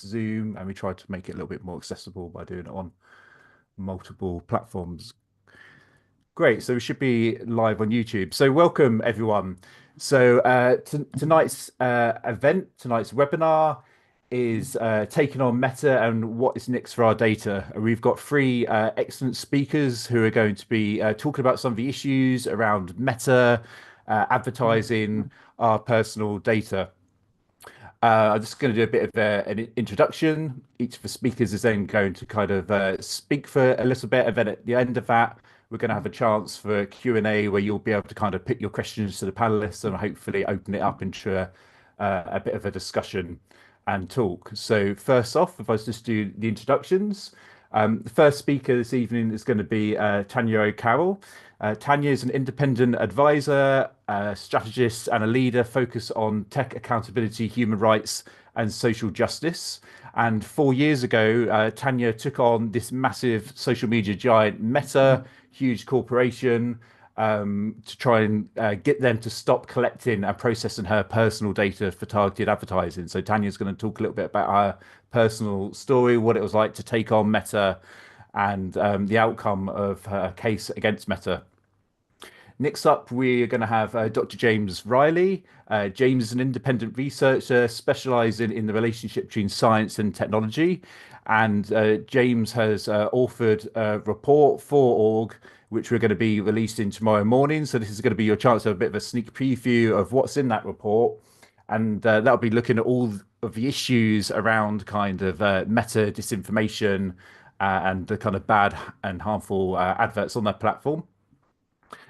Zoom, and we tried to make it a little bit more accessible by doing it on multiple platforms. Great, so we should be live on YouTube. So welcome everyone. So tonight's event, tonight's webinar is taking on Meta and what is next for our data. We've got three excellent speakers who are going to be talking about some of the issues around Meta, advertising, our personal data. I'm just going to do a bit of an introduction. Each of the speakers is then going to kind of speak for a little bit, and then at the end of that, we're going to have a chance for Q&A where you'll be able to kind of put your questions to the panelists and hopefully open it up into a bit of a discussion and talk. So first off, if I just do the introductions, the first speaker this evening is going to be Tanya O'Carroll. Tanya is an independent advisor, strategist, and a leader focused on tech accountability, human rights, and social justice. And 4 years ago, Tanya took on this massive social media giant, Meta, huge corporation, to try and get them to stop collecting and processing her personal data for targeted advertising. So Tanya's going to talk a little bit about her personal story, what it was like to take on Meta, and the outcome of her case against Meta. Next up, we're going to have Dr. James Riley. James is an independent researcher specialising in the relationship between science and technology. And James has authored a report for org, which we're going to be releasing tomorrow morning. So this is going to be your chance to have a bit of a sneak preview of what's in that report. And that'll be looking at all of the issues around kind of meta disinformation and the kind of bad and harmful adverts on that platform.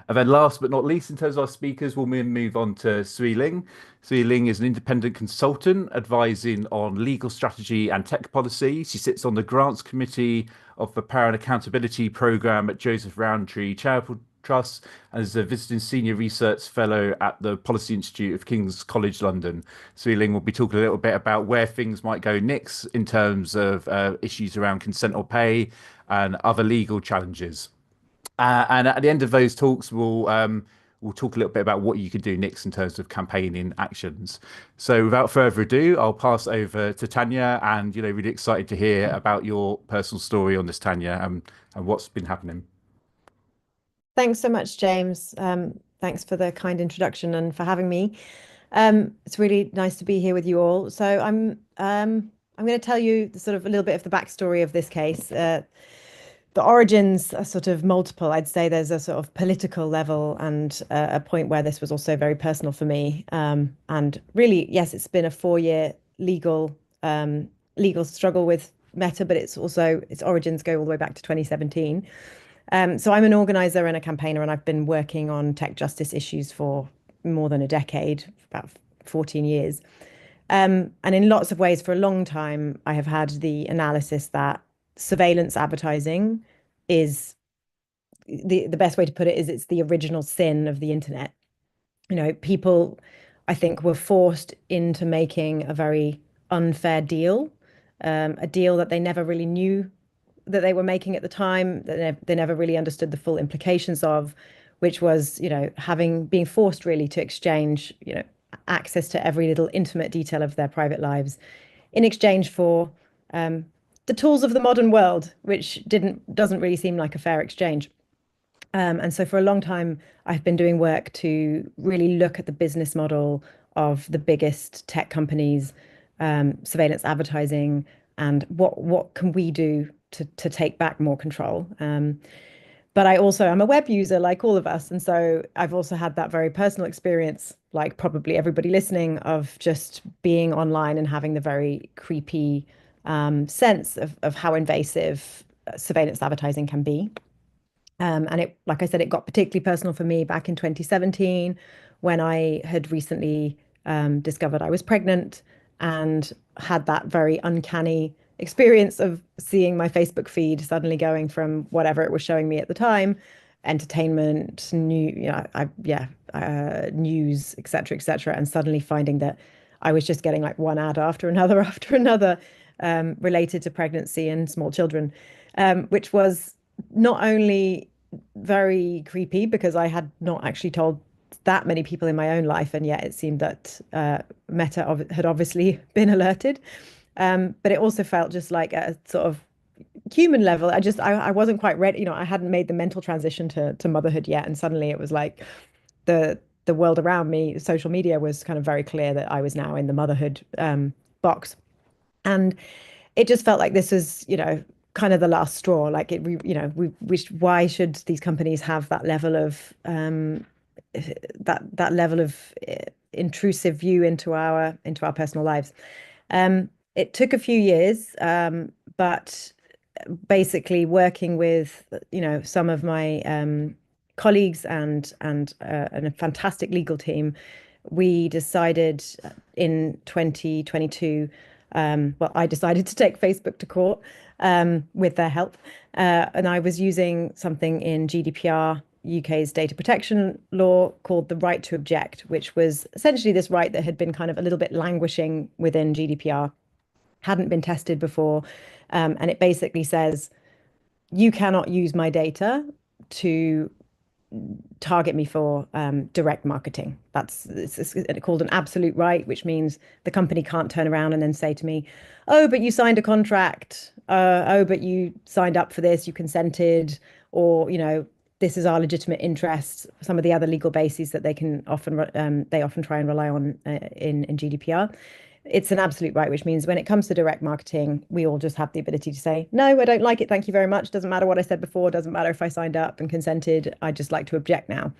And then last but not least, in terms of our speakers, we'll move on to Swee Leng. Swee Leng is an independent consultant advising on legal strategy and tech policy. She sits on the grants committee of the Power and Accountability Programme at Joseph Rowntree Charitable Trust and is a visiting senior research fellow at the Policy Institute of King's College London. Swee Leng will be talking a little bit about where things might go next in terms of issues around consent or pay and other legal challenges. And at the end of those talks, we'll talk a little bit about what you can do next in terms of campaigning actions. So without further ado, I'll pass over to Tanya, and really excited to hear about your personal story on this, Tanya, and what's been happening. Thanks so much, James. Thanks for the kind introduction and for having me. It's really nice to be here with you all. So I'm going to tell you sort of a little bit of the backstory of this case. The origins are sort of multiple. I'd say there's a sort of political level and a point where this was also very personal for me. And really, yes, it's been a 4-year legal struggle with Meta, but its origins go all the way back to 2017. So I'm an organizer and a campaigner, and I've been working on tech justice issues for more than a decade, about 14 years. And in lots of ways, for a long time, I have had the analysis that surveillance advertising is the best way to put it is it's the original sin of the internet. People, I think, were forced into making a very unfair deal, a deal that they never really knew that they were making at the time, that they never really understood the full implications of, which was, being forced really to exchange, access to every little intimate detail of their private lives in exchange for the tools of the modern world, which doesn't really seem like a fair exchange. And so for a long time, I've been doing work to really look at the business model of the biggest tech companies, surveillance advertising, and what can we do to take back more control. But I'm a web user like all of us. And so I've also had that very personal experience, like probably everybody listening, of just being online and having the very creepy sense of how invasive surveillance advertising can be. And it, like I said, it got particularly personal for me back in 2017 when I had recently discovered I was pregnant and had that very uncanny experience of seeing my Facebook feed suddenly going from whatever it was showing me at the time, entertainment, news, etc., etc., and suddenly finding that I was just getting like one ad after another related to pregnancy and small children, which was not only very creepy because I had not actually told that many people in my own life, and yet it seemed that Meta had obviously been alerted. But it also felt just like a sort of human level. I wasn't quite ready. I hadn't made the mental transition to motherhood yet, and suddenly it was like the world around me, social media was kind of very clear that I was now in the motherhood box, and it just felt like this was, kind of the last straw. Like why should these companies have that level of that level of intrusive view into our personal lives? It took a few years, but basically working with some of my colleagues and a fantastic legal team, we decided in 2022. Well, I decided to take Facebook to court with their help, and I was using something in GDPR, UK's data protection law, called the right to object, which was essentially this right that had been kind of a little bit languishing within GDPR, hadn't been tested before, and it basically says you cannot use my data to target me for direct marketing. It's called an absolute right, which means the company can't turn around and then say to me, "Oh, but you signed a contract. Oh, but you signed up for this. You consented," or this is our legitimate interests. Some of the other legal bases that they often try and rely on in GDPR. It's an absolute right, which means when it comes to direct marketing, we all just have the ability to say, no, I don't like it. Thank you very much. Doesn't matter what I said before. Doesn't matter if I signed up and consented. I'd just like to object now.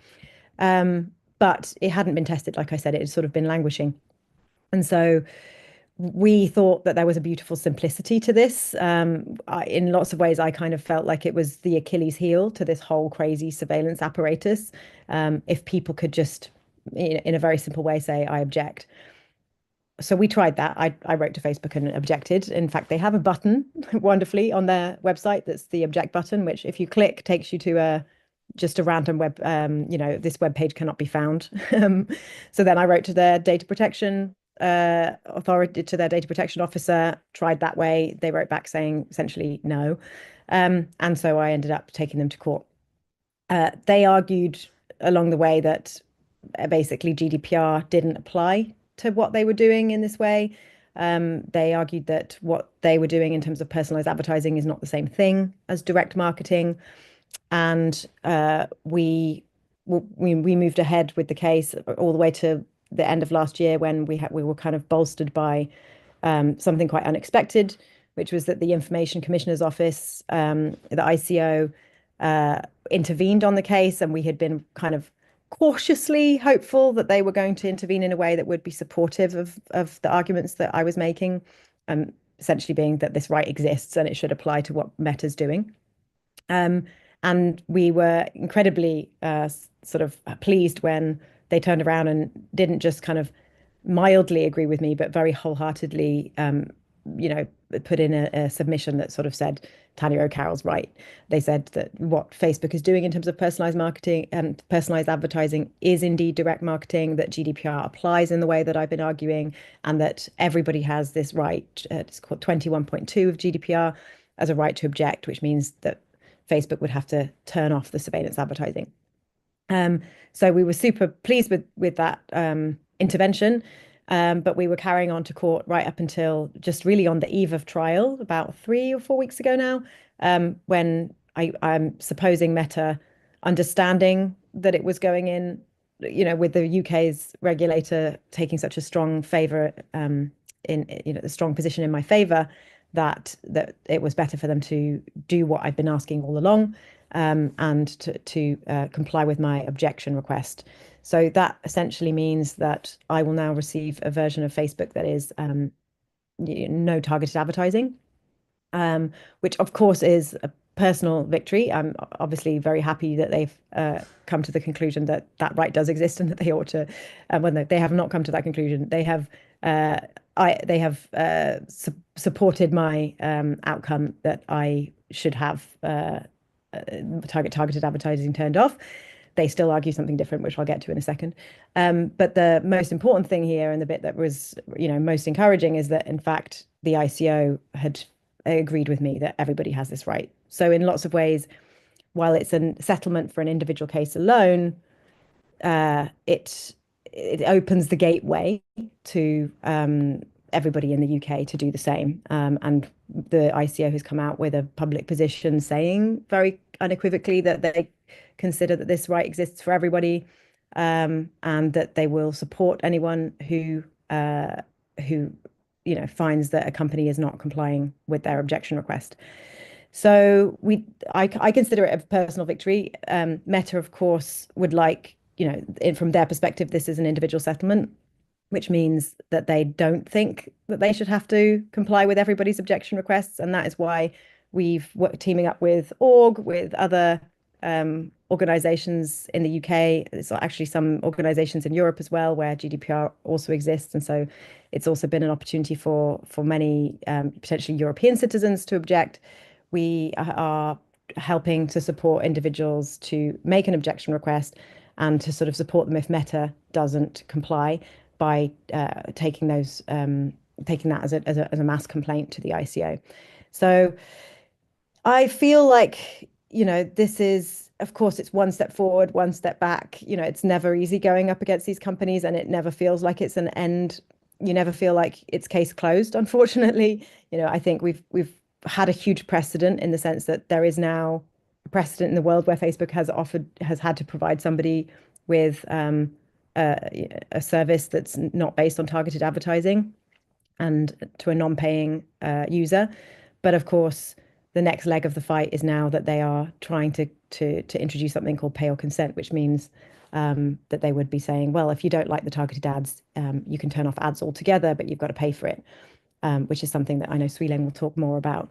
But it hadn't been tested. Like I said, it had sort of been languishing. And so we thought that there was a beautiful simplicity to this. In lots of ways, I kind of felt like it was the Achilles heel to this whole crazy surveillance apparatus. If people could just, in a very simple way, say, I object. So we tried that. I wrote to Facebook and objected. In fact, they have a button wonderfully on their website that's the object button, which if you click takes you to just a random web, this web page cannot be found. So then I wrote to their data protection authority, to their data protection officer, tried that way. They wrote back saying essentially no. And so I ended up taking them to court. They argued along the way that basically GDPR didn't apply to what they were doing in this way. They argued that what they were doing in terms of personalized advertising is not the same thing as direct marketing. And we moved ahead with the case all the way to the end of last year, when we were kind of bolstered by something quite unexpected, which was that the Information Commissioner's Office, the ICO, intervened on the case, and we had been kind of cautiously hopeful that they were going to intervene in a way that would be supportive of the arguments that I was making, essentially being that this right exists and it should apply to what Meta's doing. And we were incredibly sort of pleased when they turned around and didn't just kind of mildly agree with me, but very wholeheartedly, put in a submission that sort of said, Tanya O'Carroll's right. They said that what Facebook is doing in terms of personalized marketing and personalized advertising is indeed direct marketing, that GDPR applies in the way that I've been arguing, and that everybody has this right. It's called 21.2 of GDPR as a right to object, which means that Facebook would have to turn off the surveillance advertising. So we were super pleased with that intervention. But we were carrying on to court right up until just really on the eve of trial, about 3 or 4 weeks ago now, when I'm supposing Meta, understanding that it was going in, with the UK's regulator taking such a strong favour, the strong position in my favour, that it was better for them to do what I've been asking all along, and to comply with my objection request. So that essentially means that I will now receive a version of Facebook that is no targeted advertising, which of course is a personal victory. I'm obviously very happy that they've come to the conclusion that that right does exist and that they ought to. Well, no, they have not come to that conclusion. They have supported my outcome that I should have targeted advertising turned off. They still argue something different, which I'll get to in a second. But the most important thing here, and the bit that was, most encouraging, is that in fact the ICO had agreed with me that everybody has this right. So in lots of ways, while it's a settlement for an individual case alone, it opens the gateway to everybody in the UK to do the same. And the ICO has come out with a public position saying very unequivocally that they consider that this right exists for everybody, and that they will support anyone who finds that a company is not complying with their objection request. So I consider it a personal victory. Meta, of course, would like, from their perspective, this is an individual settlement, which means that they don't think that they should have to comply with everybody's objection requests. And that is why we've worked teaming up with org, with other organizations in the UK. There's actually some organizations in Europe as well where GDPR also exists. And so it's also been an opportunity for many potentially European citizens to object. We are helping to support individuals to make an objection request and to sort of support them if Meta doesn't comply by taking that as a mass complaint to the ICO. So I feel like, this is, of course, it's one step forward, one step back. It's never easy going up against these companies, and it never feels like it's an end. You never feel like it's case closed, unfortunately. I think we've had a huge precedent in the sense that there is now a precedent in the world where Facebook has had to provide somebody with a service that's not based on targeted advertising and to a non-paying user. But of course, the next leg of the fight is now that they are trying to introduce something called pay or consent, which means that they would be saying, well, if you don't like the targeted ads, you can turn off ads altogether, but you've got to pay for it, which is something that I know Swee Leng will talk more about.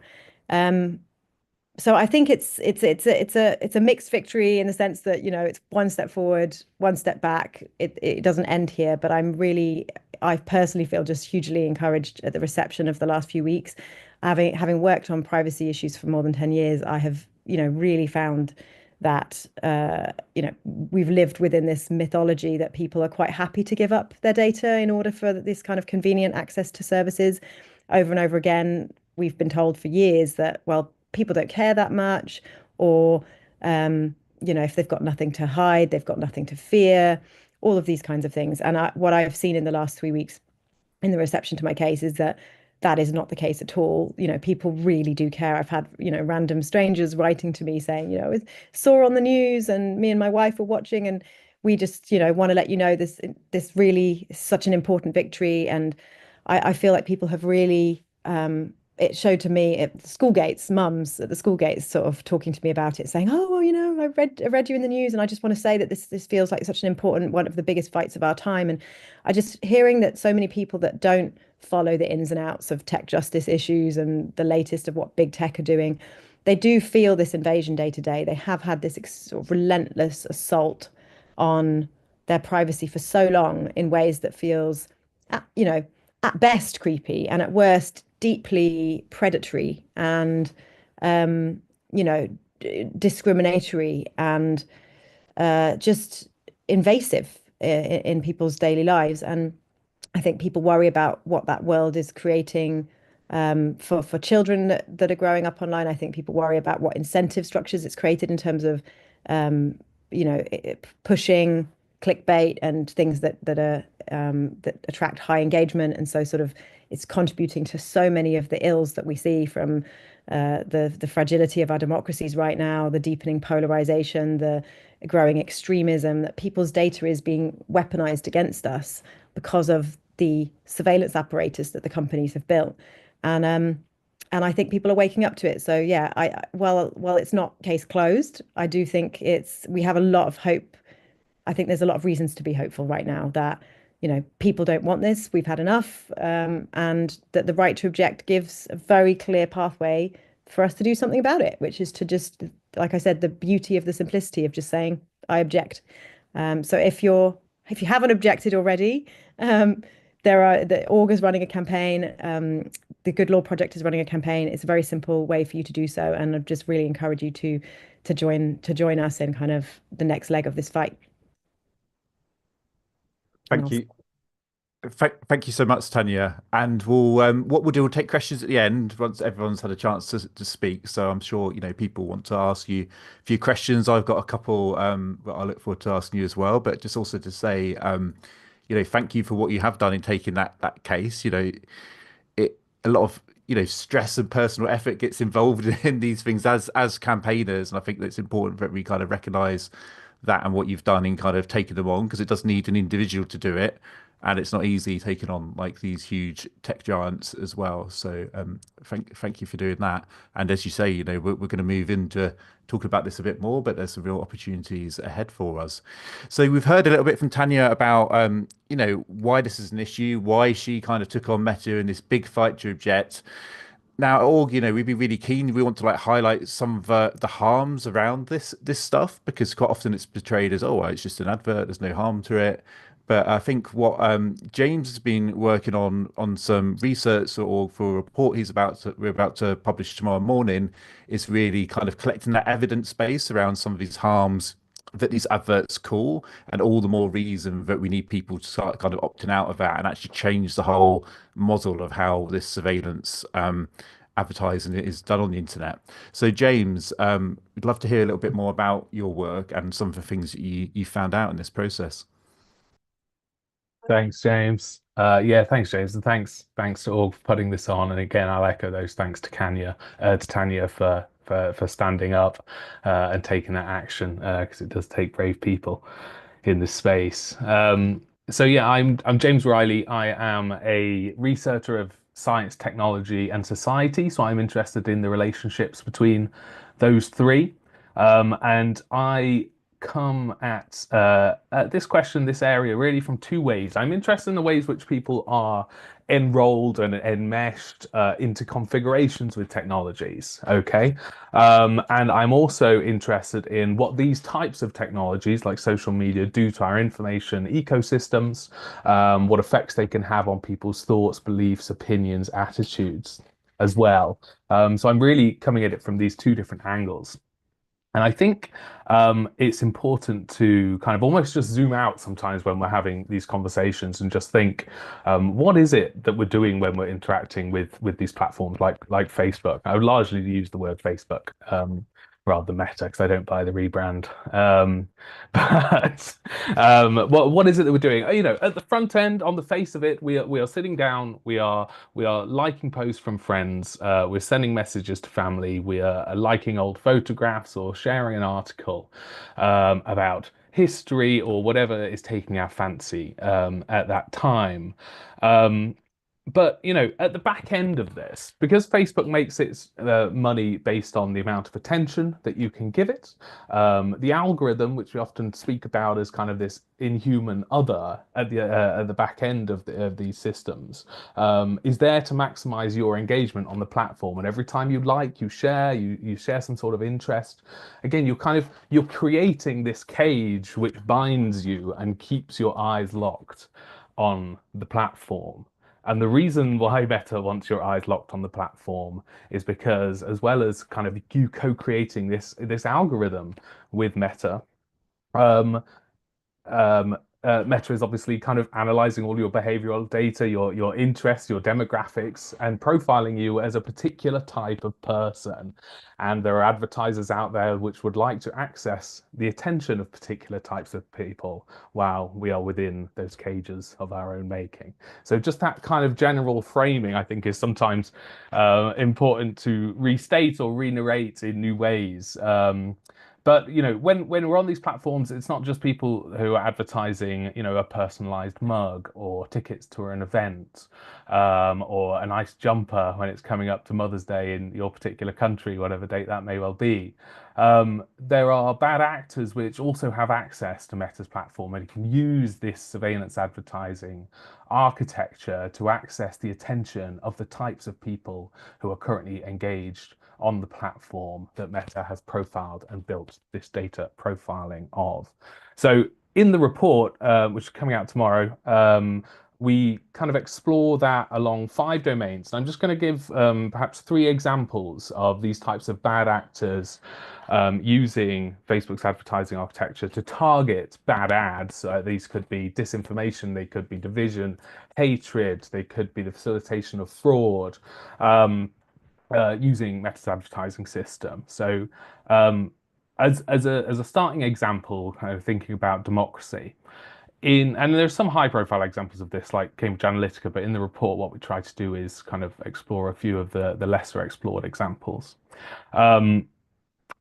So I think it's a mixed victory in the sense that, it's one step forward, one step back. It doesn't end here, but I personally feel just hugely encouraged at the reception of the last few weeks. Having worked on privacy issues for more than 10 years, I have, really found that, we've lived within this mythology that people are quite happy to give up their data in order for this kind of convenient access to services. Over and over again, we've been told for years that, well, people don't care that much, or, if they've got nothing to hide, they've got nothing to fear, all of these kinds of things. And what I've seen in the last 3 weeks in the reception to my case is that is not the case at all. People really do care. I've had, random strangers writing to me saying, I saw on the news and me and my wife were watching, and we just, want to let you know this really is such an important victory. And I feel like people have really, it showed to me at the school gates, mums at the school gates sort of talking to me about it, saying, oh, well, I read you in the news, and I just want to say that this feels like such an important, one of the biggest fights of our time. And I just hearing that so many people that don't follow the ins and outs of tech justice issues and the latest of what big tech are doing, they do feel this invasion day to day. They have had this sort of relentless assault on their privacy for so long in ways that feels, at best creepy and at worst deeply predatory and discriminatory and just invasive in people's daily lives. And I think people worry about what that world is creating for children that are growing up online. I think people worry about what incentive structures it's created in terms of pushing clickbait and things that attract high engagement, and so sort of it's contributing to so many of the ills that we see, from the fragility of our democracies right now, the deepening polarization, the growing extremism, that people's data is being weaponized against us because of the surveillance apparatus that the companies have built. And I think people are waking up to it. So yeah, while it's not case closed, I do think we have a lot of hope. I think there's a lot of reasons to be hopeful right now that, people don't want this. We've had enough, and that the right to object gives a very clear pathway for us to do something about it, which is to just, like I said, the beauty of the simplicity of just saying, I object. So if you haven't objected already, the org is running a campaign. The Good Law Project is running a campaign. It's a very simple way for you to do so, and I just really encourage you to join us in kind of the next leg of this fight. Thank you. Thank you so much, Tanya. And what we'll do, we'll take questions at the end once everyone's had a chance to speak. So I'm sure, people want to ask you a few questions. I've got a couple that I look forward to asking you as well. But just also to say, thank you for what you have done in taking that case. It a lot of stress and personal effort gets involved in these things as campaigners, and I think that it's important that we kind of recognize that and what you've done in kind of taking them on, because it does need an individual to do it, and it's not easy taking on like these huge tech giants as well. So thank you for doing that. And as you say, we're going to move into talking about this a bit more, but there's some real opportunities ahead for us. So we've heard a little bit from Tanya about why this is an issue, why she kind of took on Meta in this big fight to object. Now, at org, we'd be really keen. We want to like highlight some of the harms around this stuff, because quite often it's portrayed as, oh, well, it's just an advert. There's no harm to it. But I think what James has been working on some research or for a report we're about to publish tomorrow morning, is really kind of collecting that evidence base around some of these harms that these adverts call, and all the more reason that we need people to start kind of opting out of that and actually change the whole model of how this surveillance advertising is done on the internet. So James, we'd love to hear a little bit more about your work and some of the things that you found out in this process. Thanks, James. Yeah, thanks, James, and thanks to all for putting this on. And again, I'll echo those thanks to Tanya for standing up and taking that action, because it does take brave people in this space. So yeah, I'm James Riley. I am a researcher of science, technology, and society. So I'm interested in the relationships between those three. And I come at this question, this area, really from two ways. I'm interested in the ways which people are enrolled and enmeshed into configurations with technologies. Okay. And I'm also interested in what these types of technologies like social media do to our information ecosystems, what effects they can have on people's thoughts, beliefs, opinions, attitudes as well. So I'm really coming at it from these two different angles. And I think it's important to kind of almost just zoom out sometimes when we're having these conversations and just think, what is it that we're doing when we're interacting with these platforms like Facebook? I would largely use the word Facebook rather than Meta, because I don't buy the rebrand. But what is it that we're doing? At the front end, on the face of it, we are sitting down, we are liking posts from friends, we're sending messages to family, we are liking old photographs or sharing an article about history or whatever is taking our fancy at that time. But at the back end of this, because Facebook makes its money based on the amount of attention that you can give it, the algorithm, which we often speak about as kind of this inhuman other at the back end of these systems, is there to maximize your engagement on the platform. And every time you like, you share some sort of interest. Again, you're creating this cage which binds you and keeps your eyes locked on the platform. And the reason why Meta wants your eyes locked on the platform is because, as well as kind of you co-creating this algorithm with Meta, um, Meta is obviously kind of analyzing all your behavioral data, your interests, your demographics, and profiling you as a particular type of person. And there are advertisers out there which would like to access the attention of particular types of people while we are within those cages of our own making. So just that kind of general framing, I think, is sometimes important to restate or re-narrate in new ways. But when we're on these platforms, it's not just people who are advertising, a personalized mug or tickets to an event, or a nice jumper when it's coming up to Mother's Day in your particular country, whatever date that may well be. There are bad actors which also have access to Meta's platform and can use this surveillance advertising architecture to access the attention of the types of people who are currently engaged on the platform that Meta has profiled and built this data profiling of. So in the report, which is coming out tomorrow, we kind of explore that along 5 domains. And I'm just going to give perhaps 3 examples of these types of bad actors using Facebook's advertising architecture to target bad ads. These could be disinformation, they could be division, hatred, they could be the facilitation of fraud. Using Meta's advertising system. So as a starting example, kind of thinking about democracy, and there's some high profile examples of this, like Cambridge Analytica, but in the report, what we try to do is kind of explore a few of the lesser explored examples.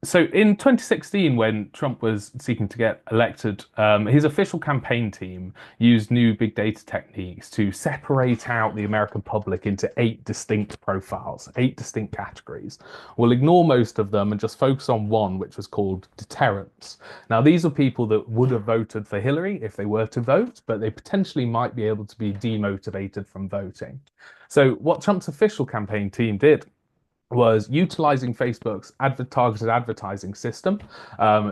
So in 2016, when Trump was seeking to get elected, his official campaign team used new big data techniques to separate out the American public into 8 distinct profiles, 8 distinct categories. We'll ignore most of them and just focus on one, which was called deterrence. Now, these are people that would have voted for Hillary if they were to vote, but they potentially might be able to be demotivated from voting. So what Trump's official campaign team did was utilizing Facebook's targeted advertising system.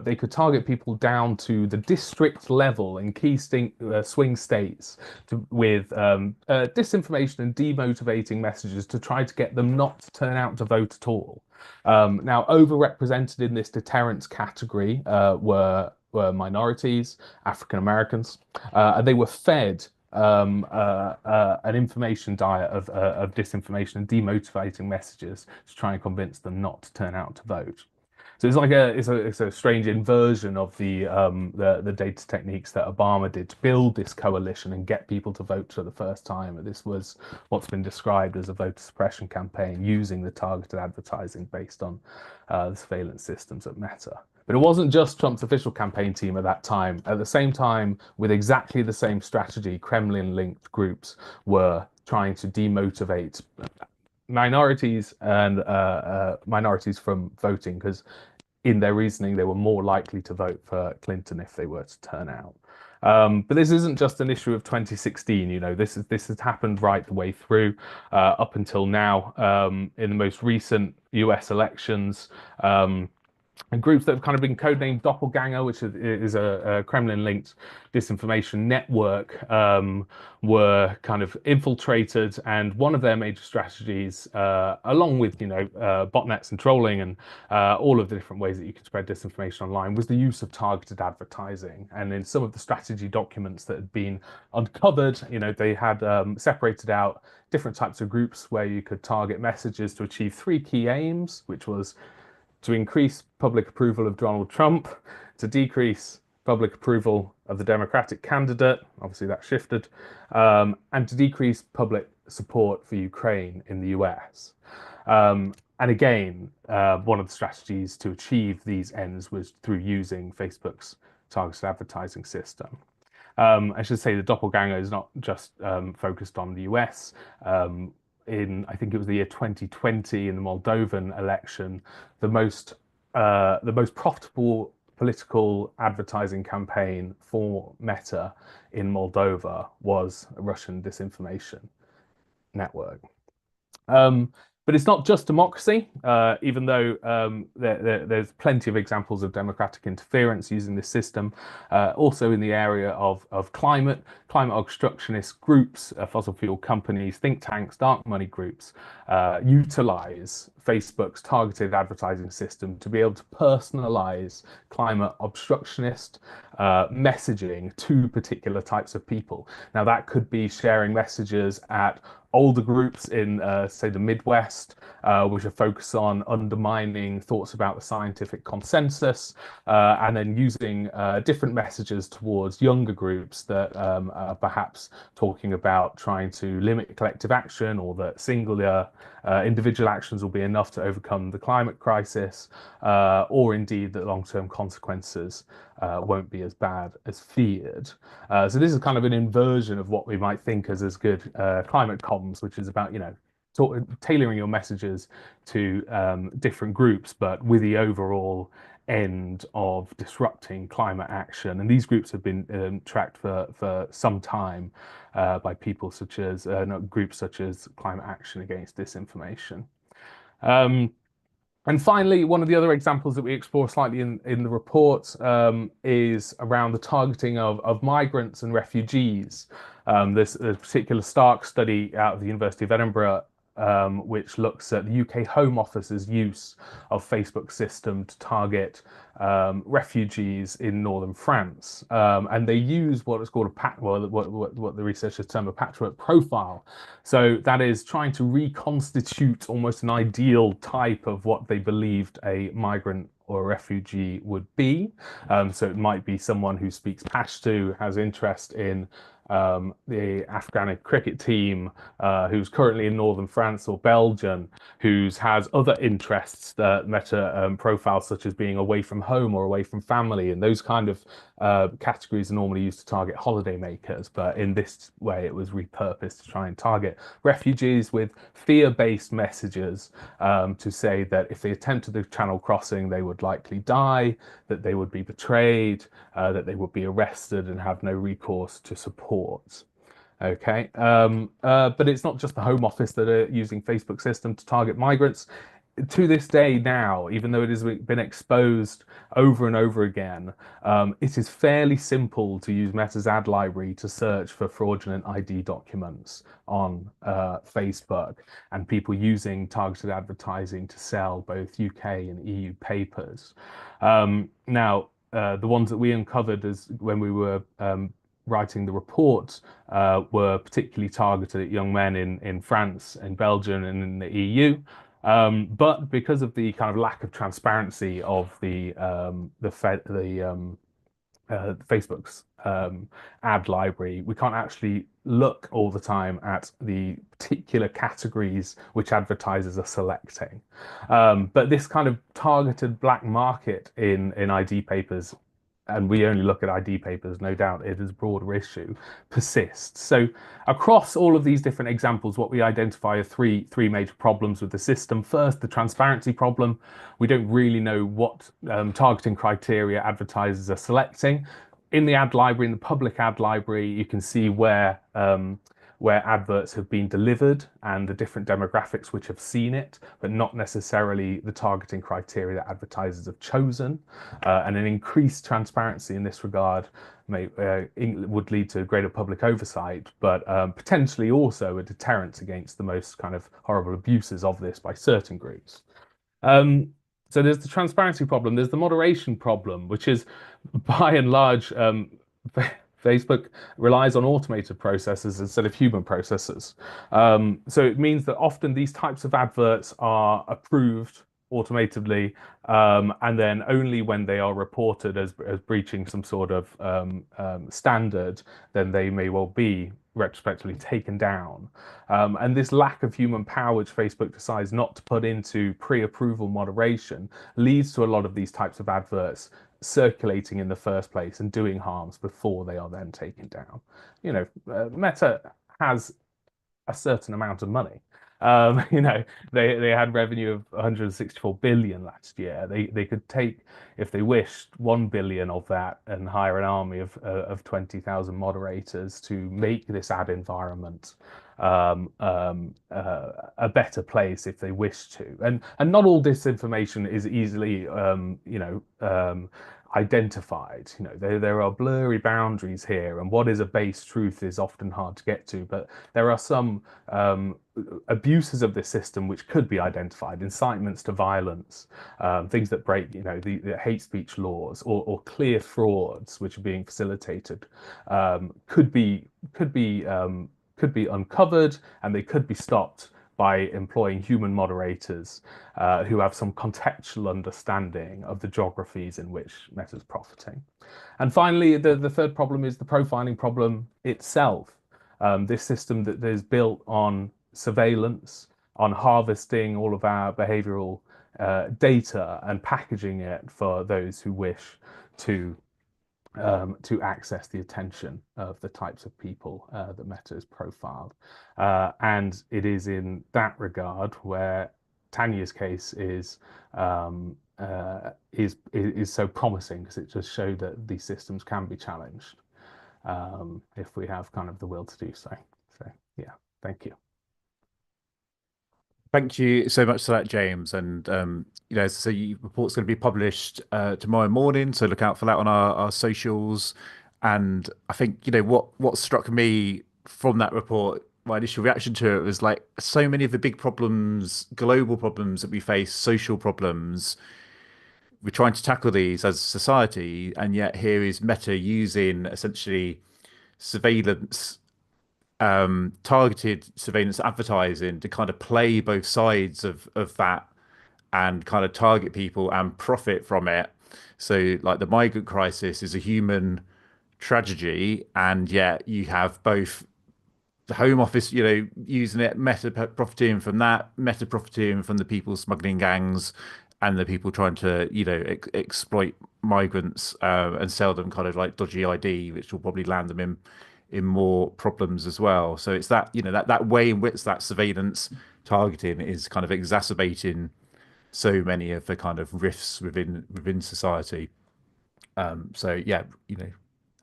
They could target people down to the district level in key swing states with disinformation and demotivating messages to try to get them not to turn out to vote at all. Now, overrepresented in this deterrence category were minorities, African Americans, and they were fed an information diet of disinformation and demotivating messages to try and convince them not to turn out to vote. So it's like it's a strange inversion of the data techniques that Obama did to build this coalition and get people to vote for the first time. And this was what's been described as a voter suppression campaign using the targeted advertising based on the surveillance systems at Meta. But it wasn't just Trump's official campaign team at that time. At the same time, with exactly the same strategy, Kremlin-linked groups were trying to demotivate minorities and minorities from voting, because in their reasoning, they were more likely to vote for Clinton if they were to turn out. But this isn't just an issue of 2016. You know, this has happened right the way through up until now. In the most recent US elections, and groups that have kind of been codenamed Doppelganger, which is a Kremlin-linked disinformation network, were kind of infiltrated, and one of their major strategies, along with botnets and trolling and all of the different ways that you can spread disinformation online, was the use of targeted advertising. And in some of the strategy documents that had been uncovered, they had separated out different types of groups where you could target messages to achieve 3 key aims, which was to increase public approval of Donald Trump, to decrease public approval of the Democratic candidate, obviously that shifted, and to decrease public support for Ukraine in the US. And again, one of the strategies to achieve these ends was through using Facebook's targeted advertising system. I should say the Doppelganger is not just focused on the US. I think it was the year 2020 in the Moldovan election, the most profitable political advertising campaign for Meta in Moldova was a Russian disinformation network. But it's not just democracy, even though there's plenty of examples of democratic interference using this system. Also in the area of climate obstructionist groups, fossil fuel companies, think tanks, dark money groups utilize Facebook's targeted advertising system to be able to personalize climate obstructionist messaging to particular types of people. Now, that could be sharing messages at older groups in, say, the Midwest, which are focused on undermining thoughts about the scientific consensus, and then using different messages towards younger groups that are perhaps talking about trying to limit collective action, or that singular individual actions will be enough to overcome the climate crisis, or indeed that long-term consequences won't be as bad as feared. So this is kind of an inversion of what we might think as good climate comms, which is about, tailoring your messages to different groups, but with the overall end of disrupting climate action. And these groups have been tracked for some time by people such as groups such as Climate Action Against Disinformation. And finally, one of the other examples that we explore slightly in the report is around the targeting of migrants and refugees. There's a particular Stark study out of the University of Edinburgh which looks at the UK Home Office's use of Facebook system to target refugees in northern France, and they use what is called what the researchers term a patchwork profile. So that is trying to reconstitute almost an ideal type of what they believed a migrant or a refugee would be. So it might be someone who speaks Pashto, has interest in the Afghan cricket team, who's currently in northern France or Belgium, who has other interests that meta profiles, such as being away from home or away from family, and those kind of categories are normally used to target holidaymakers. But in this way, it was repurposed to try and target refugees with fear-based messages to say that if they attempted the Channel crossing, they would likely die, that they would be betrayed, that they would be arrested and have no recourse to support. Okay, but it's not just the Home Office that are using Facebook system to target migrants. To this day now, even though it has been exposed over and over again, it is fairly simple to use Meta's ad library to search for fraudulent ID documents on Facebook, and people using targeted advertising to sell both UK and EU papers. Now, the ones that we uncovered when we were writing the report were particularly targeted at young men in France, in Belgium, and in the EU. But because of the kind of lack of transparency of Facebook's ad library, we can't actually look all the time at the particular categories which advertisers are selecting. But this kind of targeted black market in ID papers, and we only look at ID papers, no doubt it is a broader issue, persists. So across all of these different examples, what we identify are three major problems with the system. First, the transparency problem. We don't really know what targeting criteria advertisers are selecting. In the ad library, in the public ad library, you can see where adverts have been delivered and the different demographics which have seen it, but not necessarily the targeting criteria that advertisers have chosen. And an increased transparency in this regard would lead to greater public oversight, but potentially also a deterrent against the most kind of horrible abuses of this by certain groups. So there's the transparency problem. There's the moderation problem, which is by and large, Facebook relies on automated processes instead of human processes. So it means that often these types of adverts are approved automatically, and then only when they are reported as breaching some sort of standard, then they may well be retrospectively taken down. And this lack of human power, which Facebook decides not to put into pre-approval moderation, leads to a lot of these types of adverts circulating in the first place and doing harms before they are then taken down. You know, Meta has a certain amount of money. You know, they had revenue of 164 billion last year. They could take, if they wished, 1 billion of that and hire an army of 20,000 moderators to make this ad environment a better place if they wish to. And not all disinformation is easily identified. You know, there are blurry boundaries here, and what is a base truth is often hard to get to. But there are some abuses of this system which could be identified: incitements to violence, things that break, you know, the hate speech laws, or clear frauds which are being facilitated, could be uncovered, and they could be stopped by employing human moderators who have some contextual understanding of the geographies in which Meta's profiting. And finally, the third problem is the profiling problem itself. This system that is built on surveillance, on harvesting all of our behavioral data and packaging it for those who wish to access the attention of the types of people that Meta has profiled. And it is in that regard where Tanya's case is so promising, because it just showed that these systems can be challenged if we have kind of the will to do so. So yeah, thank you. Thank you so much for that, James. And you know, so your report's going to be published tomorrow morning, so look out for that on our socials. And I think, you know, what struck me from that report my initial reaction to it was like so many of the big problems, global problems that we face, social problems, we're trying to tackle these as a society, and yet here is Meta using essentially surveillance, targeted surveillance advertising to kind of play both sides of that and kind of target people and profit from it. So like the migrant crisis is a human tragedy, and yet you have both the Home Office, using it, Meta profiting from that, Meta profiting from the people smuggling gangs, and the people trying to, exploit migrants and sell them kind of like dodgy ID, which will probably land them in more problems as well. So it's that, that way in which that surveillance targeting is kind of exacerbating so many of the kind of rifts within society. So yeah,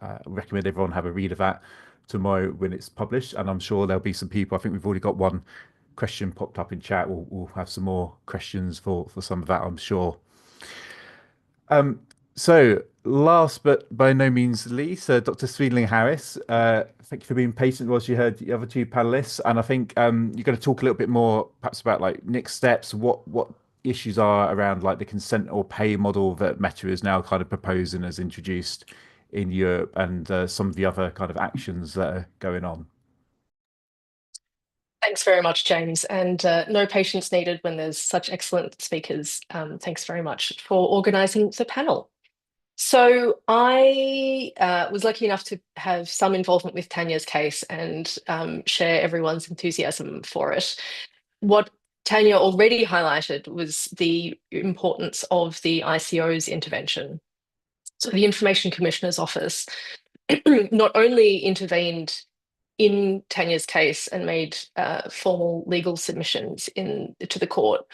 I recommend everyone have a read of that tomorrow when it's published, and I'm sure there'll be some people. I think we've already got one question popped up in chat. We'll have some more questions for some of that, I'm sure. So last but by no means least, Dr. Swee Leng Harris, thank you for being patient whilst you heard the other two panelists. And I think you're going to talk a little bit more perhaps about like next steps, what issues are around like the consent or pay model that Meta is now kind of proposing as introduced in Europe, and some of the other kind of actions that are going on. Thanks very much, James, and no patience needed when there's such excellent speakers. Thanks very much for organising the panel. So I was lucky enough to have some involvement with Tanya's case and share everyone's enthusiasm for it. What Tanya already highlighted was the importance of the ICO's intervention. So the Information Commissioner's Office not only intervened in Tanya's case and made formal legal submissions to the court,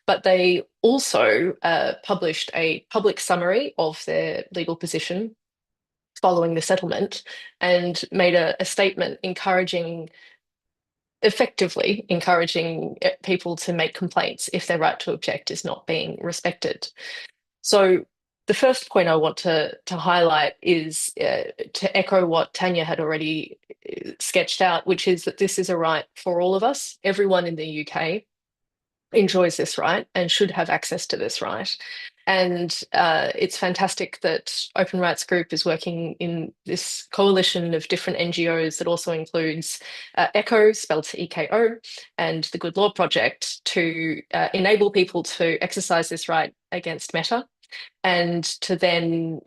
but they also published a public summary of their legal position following the settlement and made a statement effectively encouraging people to make complaints if their right to object is not being respected. So the first point I want to highlight is to echo what Tanya had already sketched out, which is that this is a right for all of us. Everyone in the UK enjoys this right and should have access to this right. And it's fantastic that Open Rights Group is working in this coalition of different NGOs that also includes ECHO, spelled EKO, and the Good Law Project to enable people to exercise this right against Meta, and to then,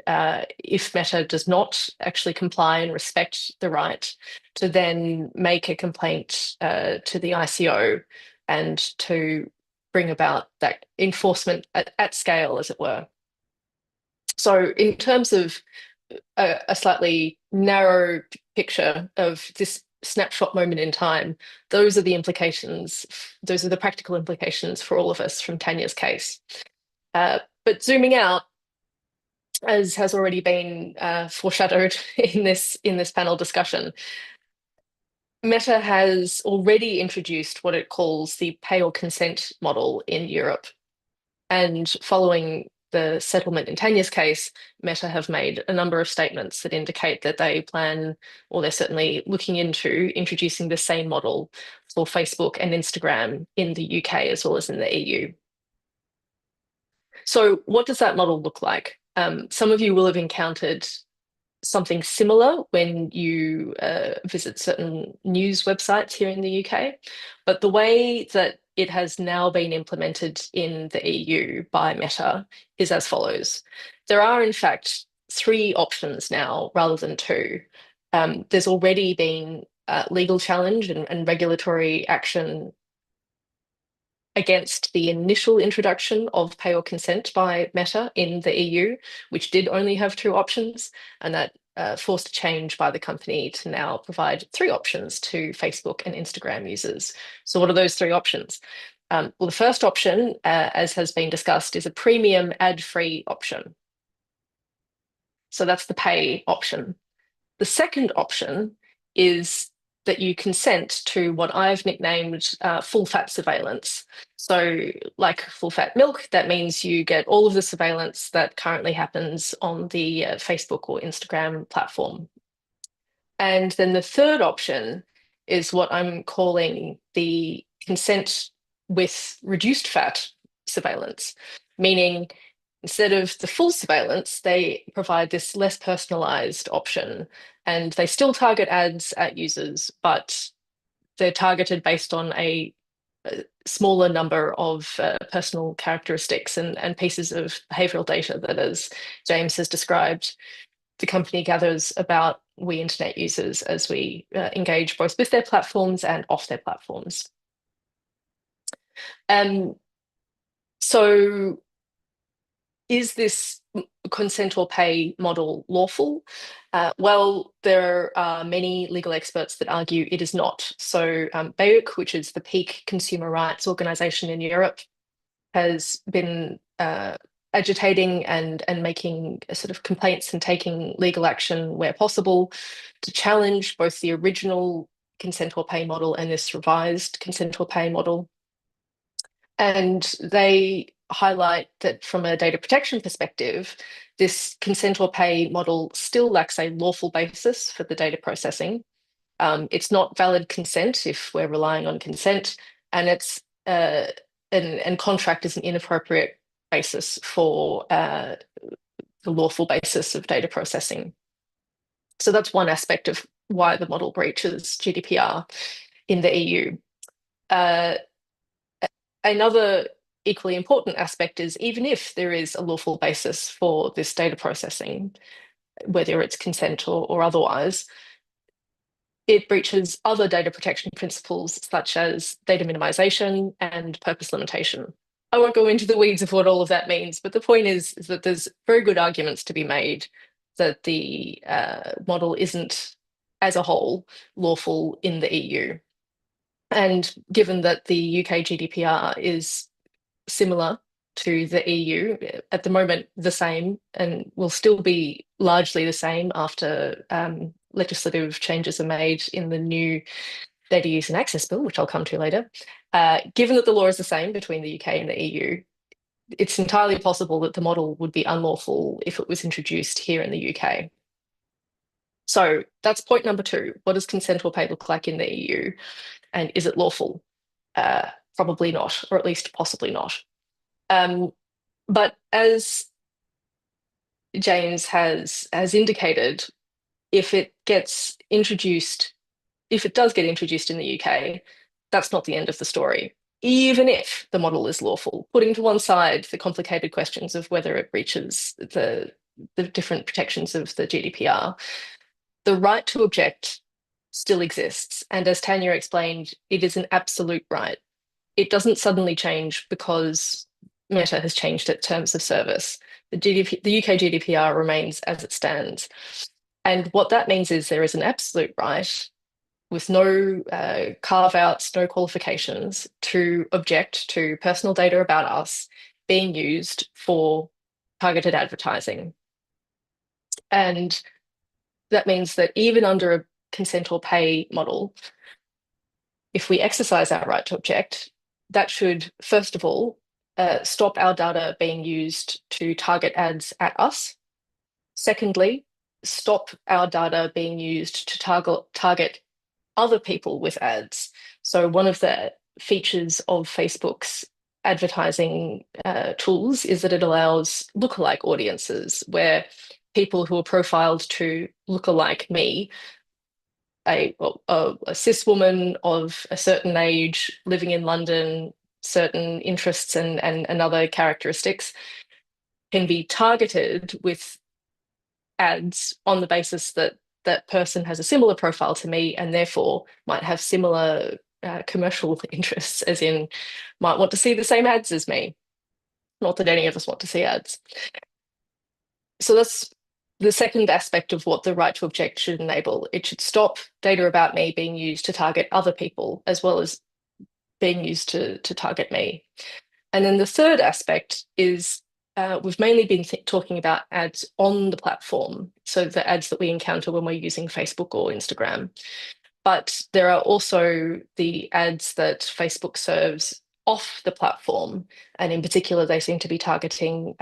if Meta does not actually comply and respect the right, to then make a complaint to the ICO and to bring about that enforcement at scale, as it were. So in terms of a slightly narrow picture of this snapshot moment in time, those are the implications, those are the practical implications for all of us from Tanya's case. But zooming out, as has already been foreshadowed in this panel discussion, Meta has already introduced what it calls the pay or consent model in Europe. And following the settlement in Tanya's case, Meta have made a number of statements that indicate that they plan, or they're certainly looking into introducing the same model for Facebook and Instagram in the UK as well as in the EU. So what does that model look like? Some of you will have encountered something similar when you visit certain news websites here in the UK, but the way that it has now been implemented in the EU by Meta is as follows. There are, in fact, 3 options now rather than 2. There's already been legal challenge and regulatory action against the initial introduction of pay or consent by Meta in the EU, which did only have 2 options, and that forced a change by the company to now provide 3 options to Facebook and Instagram users. So what are those 3 options? Well, the first option, as has been discussed, is a premium ad-free option. So that's the pay option. The second option is that you consent to what I've nicknamed full fat surveillance. So like full fat milk, that means you get all of the surveillance that currently happens on the Facebook or Instagram platform. And then the third option is what I'm calling the consent with reduced fat surveillance, meaning instead of the full surveillance, they provide this less personalized option, and they still target ads at users, but they're targeted based on a smaller number of personal characteristics and pieces of behavioral data that, as James has described, the company gathers about we internet users as we engage both with their platforms and off their platforms. So is this consent or pay model lawful? Well, there are many legal experts that argue it is not. So BEUC, which is the peak consumer rights organization in Europe, has been agitating and making sort of complaints and taking legal action where possible to challenge both the original consent or pay model and this revised consent or pay model. And they highlight that from a data protection perspective, this consent or pay model still lacks a lawful basis for the data processing. It's not valid consent if we're relying on consent, and it's and contract is an inappropriate basis for the lawful basis of data processing. So that's one aspect of why the model breaches GDPR in the EU. Another equally important aspect is even if there is a lawful basis for this data processing, whether it's consent or otherwise, it breaches other data protection principles such as data minimization and purpose limitation. I won't go into the weeds of what all of that means, but the point is that there's very good arguments to be made that the model isn't, as a whole, lawful in the EU. And given that the UK GDPR is similar to the EU, at the moment the same, and will still be largely the same after legislative changes are made in the new Data Use and Access Bill, which I'll come to later. Given that the law is the same between the UK and the EU, it's entirely possible that the model would be unlawful if it was introduced here in the UK. So that's point number two. What does consent or pay look like in the EU? And is it lawful? Probably not, or at least possibly not. But as James has indicated, if it gets introduced, if it does get introduced in the UK, that's not the end of the story. Even if the model is lawful, putting to one side the complicated questions of whether it breaches the different protections of the GDPR, the right to object still exists. And as Tanya explained, it is an absolute right. It doesn't suddenly change because Meta has changed its terms of service. The UK GDPR remains as it stands. And what that means is there is an absolute right with no carve-outs, no qualifications to object to personal data about us being used for targeted advertising. And that means that even under a consent or pay model, if we exercise our right to object, that should, first of all, stop our data being used to target ads at us. Secondly, stop our data being used to target other people with ads. So one of the features of Facebook's advertising tools is that it allows lookalike audiences, where people who are profiled to look alike me, a cis woman of a certain age, living in London, certain interests and other characteristics, can be targeted with ads on the basis that that person has a similar profile to me and therefore might have similar commercial interests, as in might want to see the same ads as me. Not that any of us want to see ads. So that's the second aspect of what the right to object should enable. It should stop data about me being used to target other people as well as being used to target me. And then the third aspect is we've mainly been talking about ads on the platform, so the ads that we encounter when we're using Facebook or Instagram. But there are also the ads that Facebook serves off the platform, and in particular, they seem to be targeting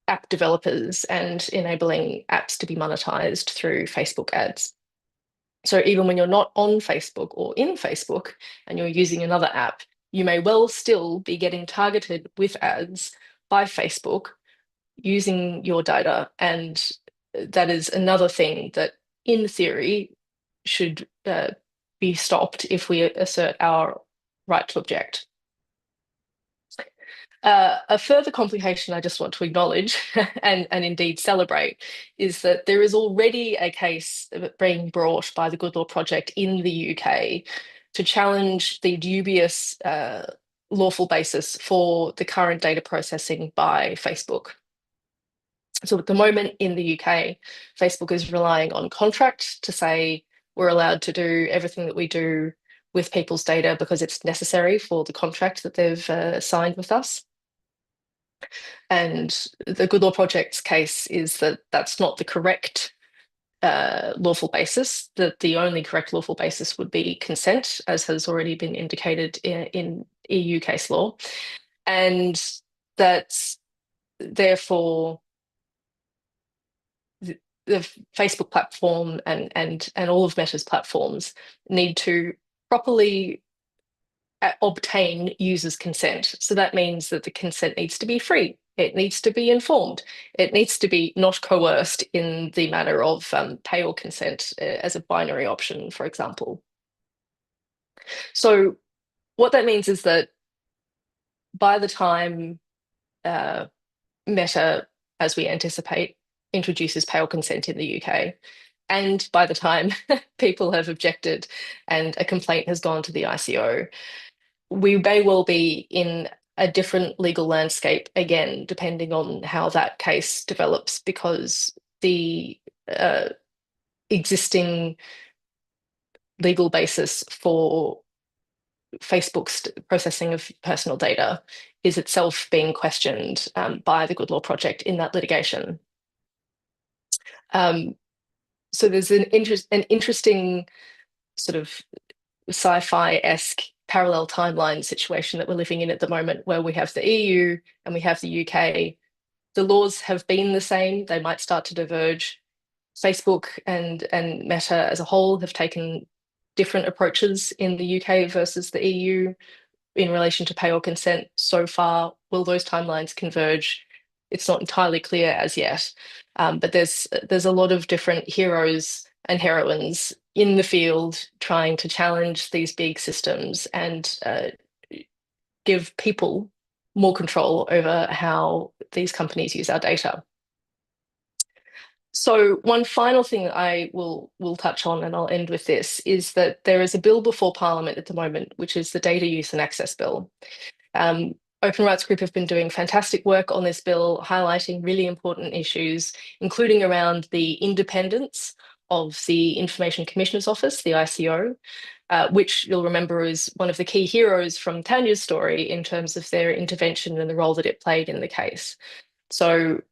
app developers and enabling apps to be monetized through Facebook ads. So even when you're not on Facebook or in Facebook and you're using another app, you may well still be getting targeted with ads by Facebook using your data. And that is another thing that, in theory, should be stopped if we assert our right to object. A further complication I just want to acknowledge and indeed celebrate is that there is already a case being brought by the Good Law Project in the UK to challenge the dubious lawful basis for the current data processing by Facebook. So at the moment in the UK, Facebook is relying on contract to say we're allowed to do everything that we do with people's data because it's necessary for the contract that they've signed with us. And the Good Law Project's case is that that's not the correct lawful basis, that the only correct lawful basis would be consent, as has already been indicated in EU case law. And that therefore the Facebook platform and all of Meta's platforms need to properly obtain users' consent. So that means that the consent needs to be free. It needs to be informed. It needs to be not coerced in the manner of pay or consent as a binary option, for example. So what that means is that by the time Meta, as we anticipate, introduces pay or consent in the UK, and by the time people have objected and a complaint has gone to the ICO, we may well be in a different legal landscape again, depending on how that case develops, because the existing legal basis for Facebook's processing of personal data is itself being questioned by the Good Law Project in that litigation. So there's an interesting sort of sci-fi-esque parallel timeline situation that we're living in at the moment, where we have the EU and we have the UK. The laws have been the same. They might start to diverge. Facebook and Meta as a whole have taken different approaches in the UK versus the EU in relation to pay or consent so far. Will those timelines converge? It's not entirely clear as yet, but there's a lot of different heroes and heroines in the field trying to challenge these big systems and give people more control over how these companies use our data. So one final thing that I will touch on, and I'll end with this, is that there is a bill before Parliament at the moment, which is the Data Use and Access Bill. Open Rights Group have been doing fantastic work on this bill, highlighting really important issues, including around the independence of the Information Commissioner's Office, the ICO, which you'll remember is one of the key heroes from Tanya's story in terms of their intervention and the role that it played in the case. So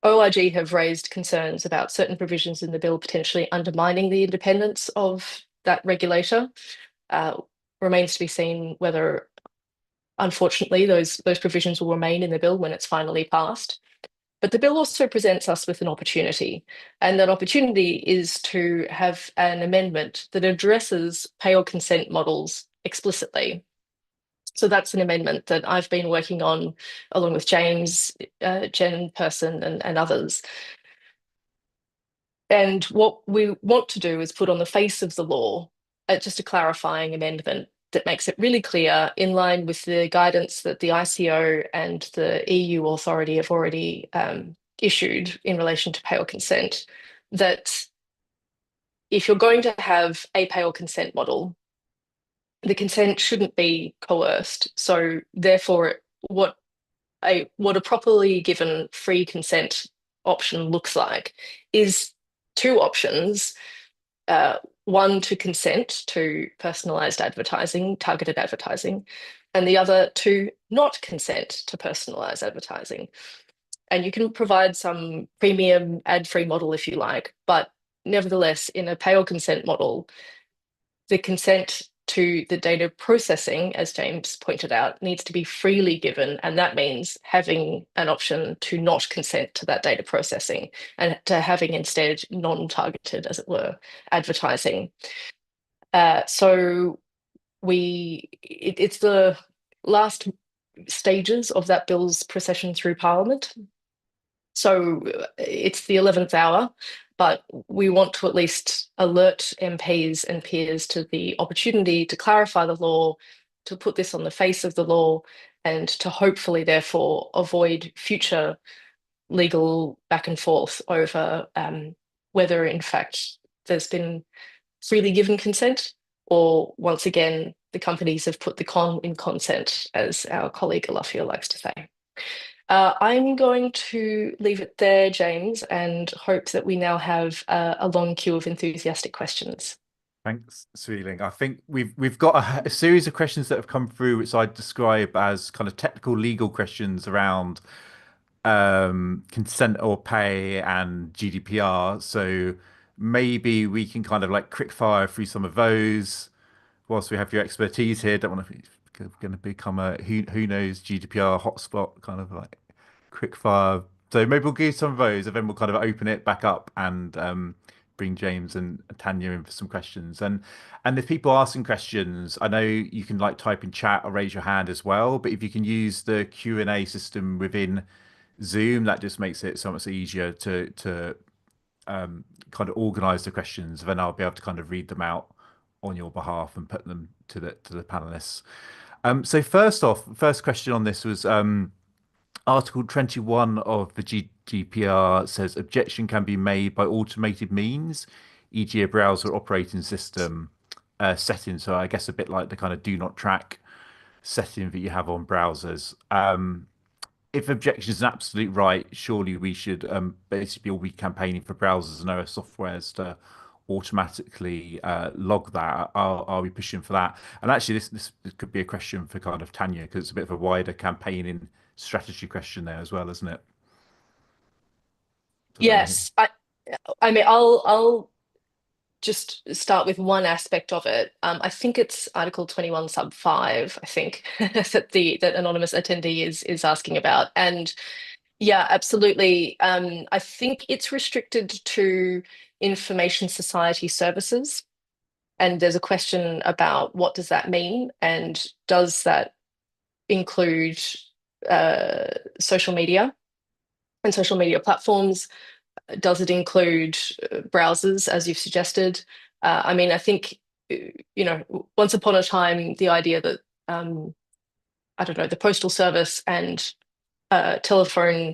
OIG have raised concerns about certain provisions in the bill potentially undermining the independence of that regulator. Remains to be seen whether, unfortunately, those provisions will remain in the bill when it's finally passed. But the bill also presents us with an opportunity, and that opportunity is to have an amendment that addresses pay or consent models explicitly. So that's an amendment that I've been working on along with James, Jen Person and others. And what we want to do is put on the face of the law just a clarifying amendment that makes it really clear, in line with the guidance that the ICO and the EU authority have already issued in relation to pay or consent, that if you're going to have a pay or consent model, the consent shouldn't be coerced. So therefore, what a properly given free consent option looks like is two options. One, to consent to personalized advertising, targeted advertising, and the other to not consent to personalized advertising. And you can provide some premium ad-free model if you like, but nevertheless, in a pay or consent model, the consent to the data processing, as James pointed out, needs to be freely given. And that means having an option to not consent to that data processing and to having instead non-targeted, as it were, advertising. So it's the last stages of that bill's procession through Parliament. So it's the 11th hour, but we want to at least alert MPs and peers to the opportunity to clarify the law, to put this on the face of the law, and to hopefully, therefore, avoid future legal back and forth over whether, in fact, there's been freely given consent, or once again, the companies have put the con in consent, as our colleague Alafia likes to say. I'm going to leave it there, James, and hope that we now have a long queue of enthusiastic questions. Thanks, Swee Leng. I think we've got a series of questions that have come through, which I'd describe as kind of technical legal questions around consent or pay and GDPR. So maybe we can kind of like quick fire through some of those whilst we have your expertise here. Don't want to going to become a who knows GDPR hotspot kind of like quick fire. So maybe we'll do some of those and then we'll kind of open it back up and bring James and Tanya in for some questions. And if people are asking questions, I know you can like type in chat or raise your hand as well. But if you can use the Q&A system within Zoom, that just makes it so much easier to kind of organize the questions. Then I'll be able to kind of read them out on your behalf and put them to the panelists. So first question on this was Article 21 of the GDPR says objection can be made by automated means, e.g. a browser operating system setting. So I guess a bit like the kind of do not track setting that you have on browsers. If objection is an absolute right, surely we should basically all be campaigning for browsers and OS softwares to automatically log that. Are we pushing for that? And actually, this could be a question for kind of Tanya, because it's a bit of a wider campaigning strategy question there as well, isn't it? Yes, I mean, I'll just start with one aspect of it. I think it's Article 21 sub 5, I think, that anonymous attendee is asking about. And yeah, absolutely. I think it's restricted to information society services. And there's a question about what does that mean? And does that include social media and social media platforms? Does it include browsers, as you've suggested? I mean, I think, once upon a time, the idea that, I don't know, the postal service and telephone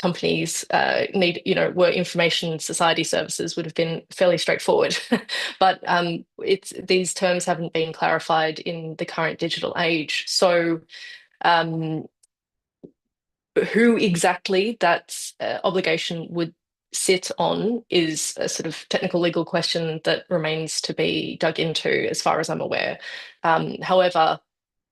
companies were information society services would have been fairly straightforward. But these terms haven't been clarified in the current digital age. So who exactly that obligation would sit on is a sort of technical legal question that remains to be dug into, as far as I'm aware. However,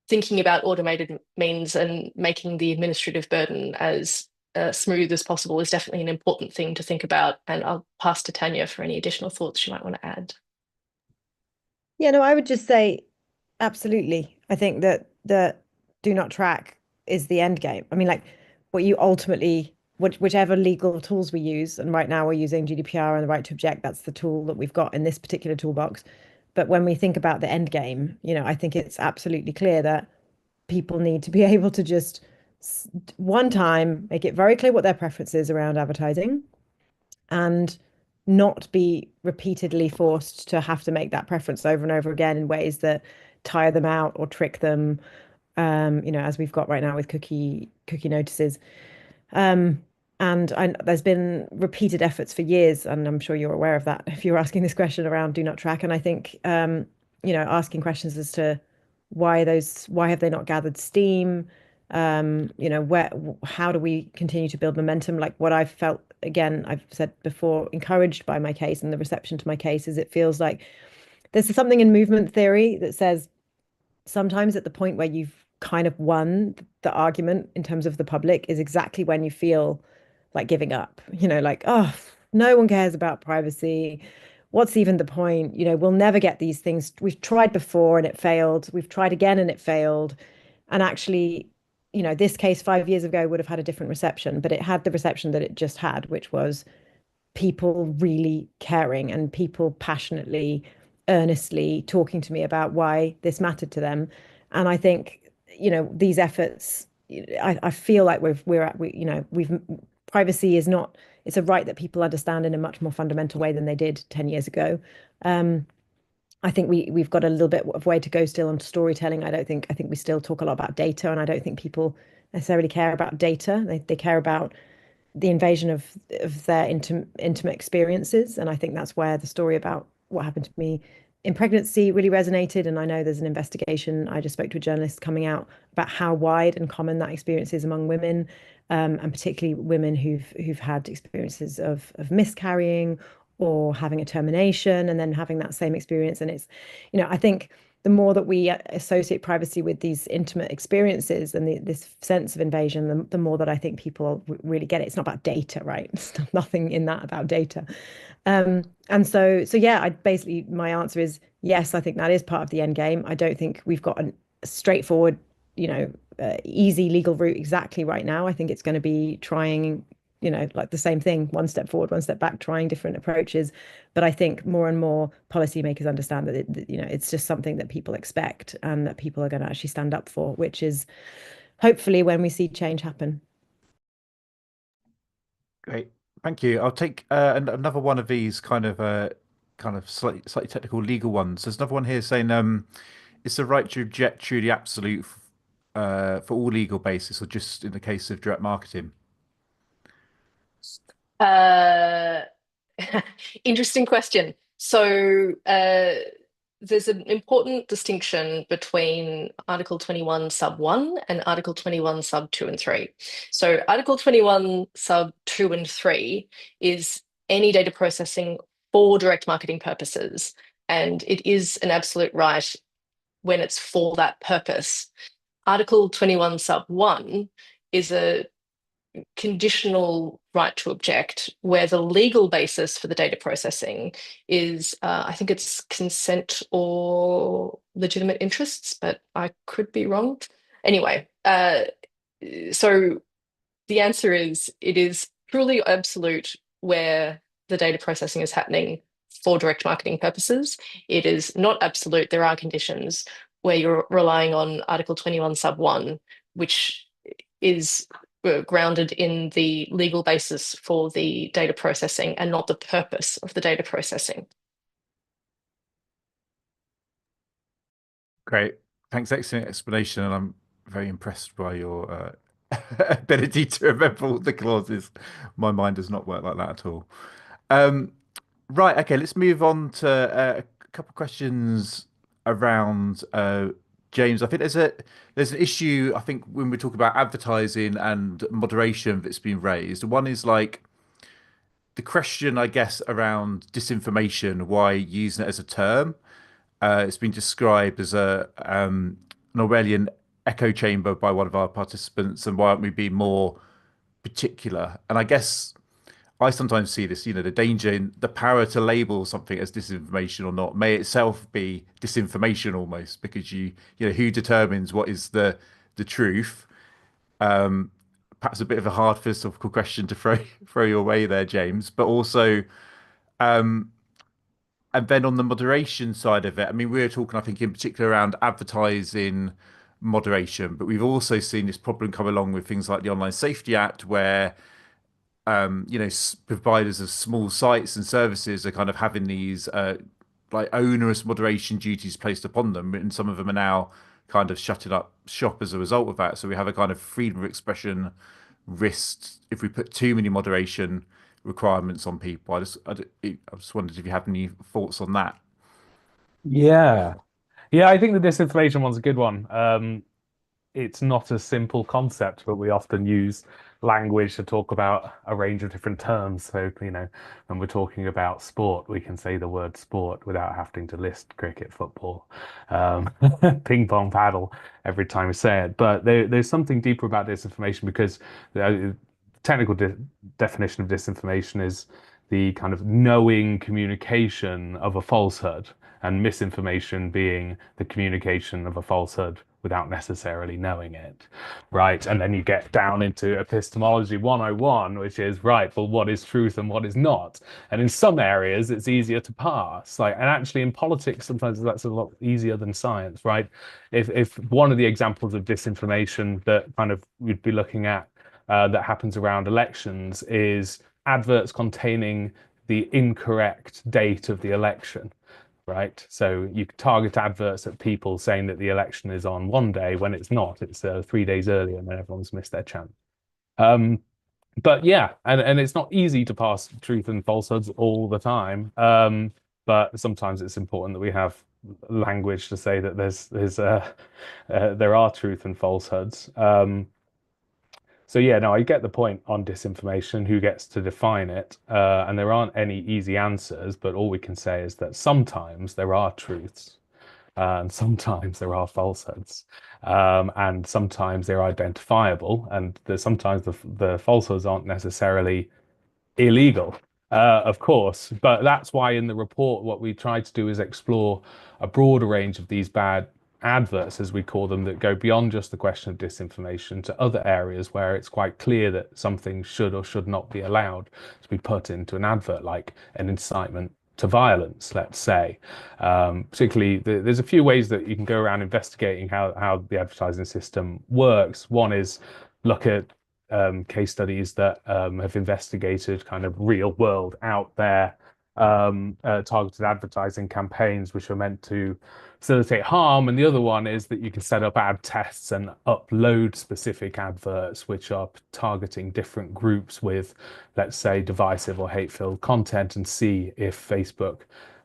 thinking about automated means and making the administrative burden as smooth as possible is definitely an important thing to think about. And I'll pass to Tanya for any additional thoughts she might want to add. Yeah, no, I would just say absolutely. I think that the do not track is the end game. I mean, like what you ultimately, whichever legal tools we use, and right now we're using GDPR and the right to object, that's the tool that we've got in this particular toolbox. But when we think about the end game, I think it's absolutely clear that people need to be able to just one time make it very clear what their preference is around advertising and not be repeatedly forced to have to make that preference over and over again in ways that tire them out or trick them, as we've got right now with cookie notices. And there's been repeated efforts for years, and I'm sure you're aware of that if you're asking this question around do not track. And I think, asking questions as to why have they not gathered steam? How do we continue to build momentum? Like what I've felt, again, I've said before, encouraged by my case and the reception to my case is it feels like there's something in movement theory that says sometimes at the point where you've kind of won the argument in terms of the public is exactly when you feel like giving up, like, oh, no one cares about privacy. what's even the point? We'll never get these things. We've tried before and it failed. We've tried again and it failed. And actually, this case 5 years ago would have had a different reception, but it had the reception that it just had, which was people really caring and people passionately, earnestly talking to me about why this mattered to them. And I think, these efforts, I feel like privacy is not, it's a right that people understand in a much more fundamental way than they did 10 years ago. I think we've got a little bit of way to go still on storytelling. I think we still talk a lot about data, and I don't think people necessarily care about data. They care about the invasion of their intimate experiences. And I think that's where the story about what happened to me in pregnancy really resonated. And I know there's an investigation. I just spoke to a journalist coming out about how wide and common that experience is among women, and particularly women who've had experiences of miscarrying or having a termination and then having that same experience. And it's, I think the more that we associate privacy with these intimate experiences and this sense of invasion, the more that I think people really get it. It's not about data, right? There's nothing in that about data. And so yeah, my answer is yes, I think that is part of the end game. I don't think we've got a straightforward, easy legal route exactly right now. I think it's going to be trying, like the same thing, one step forward, one step back, trying different approaches. But I think more and more policymakers understand that it's just something that people expect and that people are going to actually stand up for, which is hopefully when we see change happen. Great, thank you. I'll take another one of these kind of slightly technical legal ones. There's another one here saying, is the right to object truly absolute for all legal basis or just in the case of direct marketing? Interesting question. So there's an important distinction between Article 21 sub 1 and Article 21 sub 2 and 3. So Article 21 sub 2 and 3 is any data processing for direct marketing purposes, and it is an absolute right when it's for that purpose. Article 21 sub 1 is a conditional right to object, where the legal basis for the data processing is, I think it's consent or legitimate interests, but I could be wrong. Anyway, so the answer is it is truly absolute where the data processing is happening for direct marketing purposes. It is not absolute. There are conditions where you're relying on Article 21 sub 1, which is grounded in the legal basis for the data processing and not the purpose of the data processing. Great, thanks, excellent explanation, and I'm very impressed by your ability to remember all the clauses. My mind does not work like that at all. Right, okay, let's move on to a couple of questions around James. I think there's an issue, I think, when we talk about advertising and moderation that's been raised. One is like the question, I guess, around disinformation, why using it as a term. It's been described as an Orwellian echo chamber by one of our participants, and why aren't we being more particular? And I guess I sometimes see this, the danger in the power to label something as disinformation or not may itself be disinformation almost, because who determines what is the truth? Perhaps a bit of a hard philosophical question to throw your way there, James, but also, and then on the moderation side of it, I mean, we were talking, I think, in particular around advertising moderation, but we've also seen this problem come along with things like the Online Safety Act, where providers of small sites and services are kind of having these like onerous moderation duties placed upon them, and some of them are now kind of shutting up shop as a result of that. So we have a kind of freedom of expression risk if we put too many moderation requirements on people. I just wondered if you have any thoughts on that. Yeah, I think the disinformation one's a good one. It's not a simple concept, but we often use language to talk about a range of different terms. So, when we're talking about sport, we can say the word sport without having to list cricket, football, ping pong, paddle every time we say it. But there's something deeper about disinformation, because the technical definition of disinformation is the kind of knowing communication of a falsehood, and misinformation being the communication of a falsehood without necessarily knowing it, right? And then you get down into epistemology 101, which is, right, well, what is truth and what is not? And in some areas, it's easier to pass. And actually in politics, sometimes that's a lot easier than science, right? If one of the examples of disinformation that kind of we'd be looking at that happens around elections is adverts containing the incorrect date of the election. Right, so you target adverts at people saying that the election is on one day when it's not. It's 3 days earlier, and then everyone's missed their chance. But yeah, and it's not easy to pass truth and falsehoods all the time. But sometimes it's important that we have language to say that there are truth and falsehoods. So yeah, no, I get the point on disinformation, who gets to define it, and there aren't any easy answers, but all we can say is that sometimes there are truths, and sometimes there are falsehoods, and sometimes they're identifiable, and sometimes the falsehoods aren't necessarily illegal, of course, but that's why in the report what we try to do is explore a broader range of these bad adverts, as we call them, that go beyond just the question of disinformation to other areas where it's quite clear that something should or should not be allowed to be put into an advert, like an incitement to violence, let's say. Particularly, there's a few ways that you can go around investigating how the advertising system works. One is look at case studies that have investigated kind of real world out there targeted advertising campaigns which are meant to facilitate harm, and the other one is that you can set up ad tests and upload specific adverts which are targeting different groups with, let's say, divisive or hate-filled content, and see if Facebook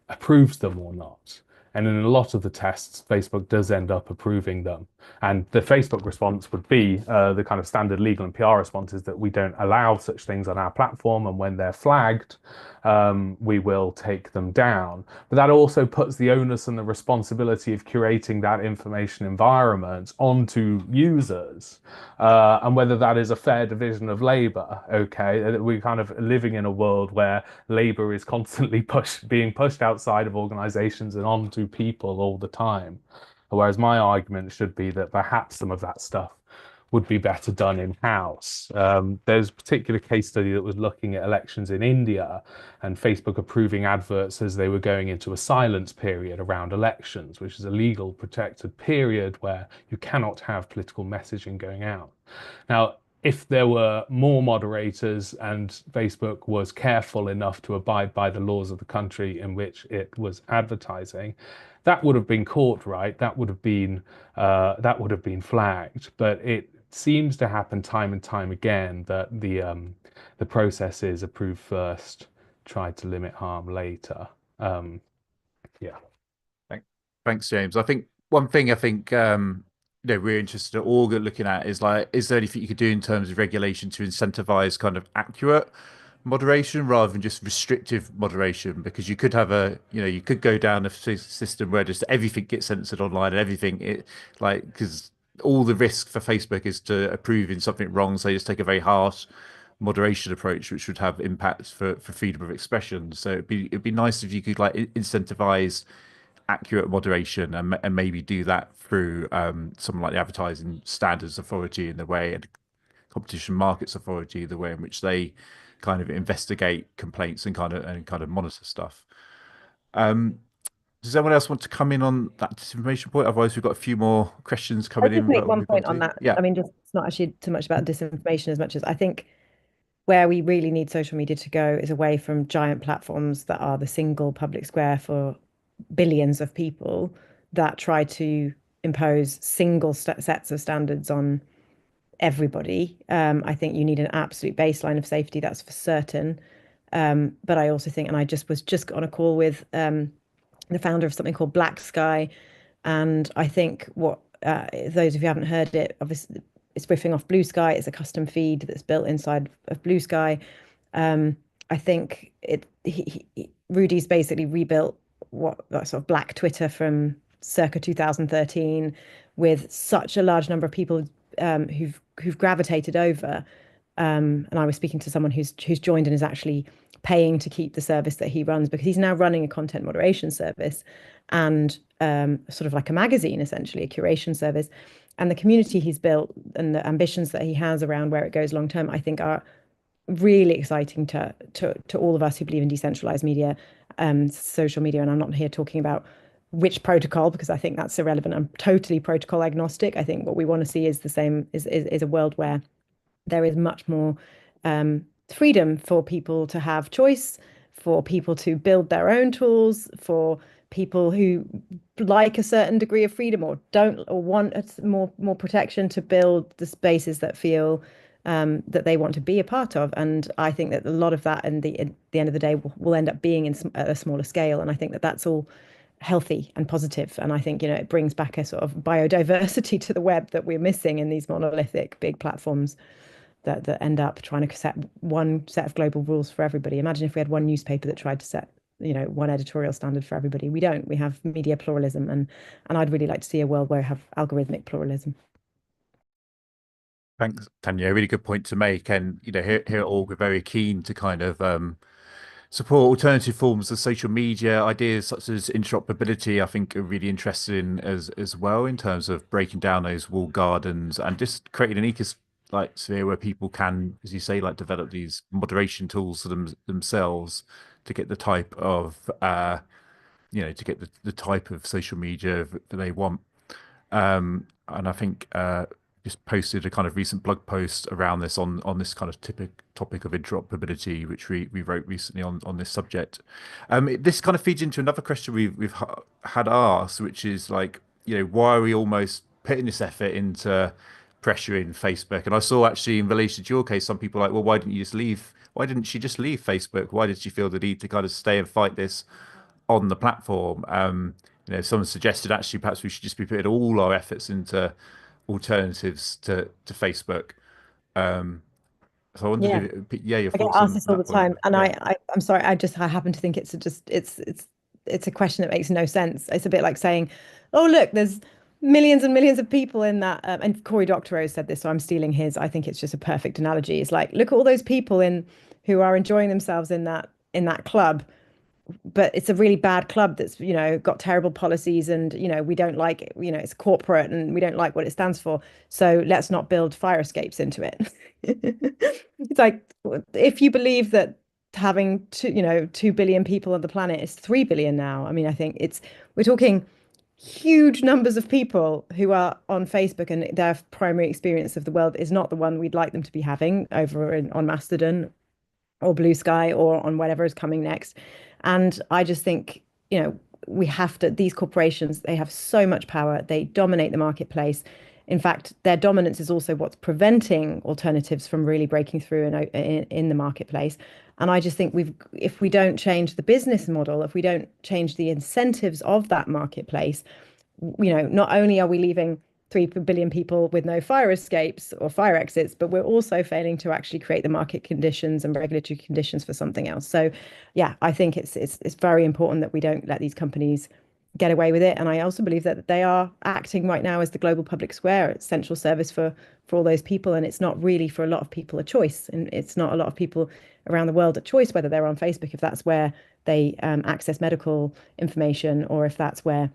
approves them or not. And in a lot of the tests, Facebook does end up approving them. And the Facebook response would be the kind of standard legal and PR response is that we don't allow such things on our platform, and when they're flagged, we will take them down. But that also puts the onus and the responsibility of curating that information environment onto users, and whether that is a fair division of labor. Okay, we're kind of living in a world where labor is constantly being pushed outside of organizations and onto people all the time. Whereas my argument should be that perhaps some of that stuff would be better done in-house. There's a particular case study that was looking at elections in India and Facebook approving adverts as they were going into a silence period around elections, which is a legal protected period where you cannot have political messaging going out. Now, if there were more moderators and Facebook was careful enough to abide by the laws of the country in which it was advertising, that would have been caught, right? That would have been flagged. But it seems to happen time and time again that the process is approve first, try to limit harm later. Yeah. Thanks, James. I think one thing we're interested in all looking at is like, is there anything you could do in terms of regulation to incentivize kind of accurate moderation rather than just restrictive moderation? Because you could have you could go down a system where just everything gets censored online and everything because all the risk for Facebook is to approving something wrong, so they just take a very harsh moderation approach, which would have impacts for freedom of expression. So it'd be nice if you could like incentivize accurate moderation and maybe do that through something like the Advertising Standards Authority in the way, and Competition Markets Authority, the way in which they kind of investigate complaints and kind of monitor stuff. Does anyone else want to come in on that disinformation point? Otherwise, we've got a few more questions coming in. I'll just make one point on that. Yeah. I mean, it's not actually too much about disinformation as much as I think where we really need social media to go is away from giant platforms that are the single public square for billions of people that try to impose single sets of standards on everybody. I think you need an absolute baseline of safety, that's for certain. But I also think, and I was just on a call with the founder of something called Black Sky, and I think what those of you who haven't heard it, obviously it's riffing off Blue Sky. It's a custom feed that's built inside of Blue Sky. I think Rudy's basically rebuilt that sort of black Twitter from circa 2013 with such a large number of people who've gravitated over. and I was speaking to someone who's joined and is actually paying to keep the service that he runs, because he's now running a content moderation service and sort of like a magazine, essentially a curation service. And the community he's built and the ambitions that he has around where it goes long term, I think are really exciting to all of us who believe in decentralized media, social media. And I'm not here talking about which protocol, because I think that's irrelevant. I'm totally protocol agnostic. I think what we want to see is the same, is a world where there is much more freedom for people to have choice, for people to build their own tools, for people who like a certain degree of freedom or don't, or want more protection, to build the spaces that feel that they want to be a part of. And I think that a lot of that, at the end of the day, will end up being at a smaller scale. And I think that that's all healthy and positive. And I think, it brings back a sort of biodiversity to the web that we're missing in these monolithic big platforms that end up trying to set one set of global rules for everybody. Imagine if we had one newspaper that tried to set, one editorial standard for everybody. We don't. We have media pluralism, and I'd really like to see a world where we have algorithmic pluralism. Thanks, Tanya. A really good point to make. And here at Org, we're very keen to kind of support alternative forms of social media. Ideas such as interoperability, I think, are really interested in as well, in terms of breaking down those walled gardens and just creating an sphere where people can, as you say, like develop these moderation tools for themselves to get the type of the type of social media that they want. And I think just posted a kind of recent blog post around this on this kind of topic of interoperability, which we wrote recently on this subject. This kind of feeds into another question we've had asked, which is like, why are we almost putting this effort into pressuring Facebook? And I saw, actually, in relation to your case, some people are like, well, why didn't she just leave Facebook? Why did she feel the need to kind of stay and fight this on the platform? Someone suggested, actually, perhaps we should just be putting all our efforts into alternatives to Facebook. So I wondered, your I get thoughts asked on this all the that point. time, and I'm sorry, I happen to think it's a question that makes no sense. It's a bit like saying, oh, look, there's millions and millions of people in that, and Cory Doctorow said this, so I'm stealing his. I think it's just a perfect analogy. It's like, look at all those people who are enjoying themselves in that club, but it's a really bad club that's got terrible policies, and we don't like it. It's corporate and we don't like what it stands for, so let's not build fire escapes into it. It's like, if you believe that having 2 billion people on the planet is 3 billion now, I mean, I think we're talking huge numbers of people who are on Facebook, and their primary experience of the world is not the one we'd like them to be having over on Mastodon or Blue Sky or on whatever is coming next. And I just think, we have to, these corporations, they have so much power. They dominate the marketplace. In fact, their dominance is also what's preventing alternatives from really breaking through in the marketplace. And I just think if we don't change the business model, if we don't change the incentives of that marketplace, not only are we leaving 3 billion people with no fire escapes or fire exits, but we're also failing to actually create the market conditions and regulatory conditions for something else. So yeah, I think it's very important that we don't let these companies get away with it. And I also believe that they are acting right now as the global public square, essential service for all those people. And it's not really, for a lot of people, a choice. And it's not a lot of people around the world a choice whether they're on Facebook, if that's where they access medical information, or if that's where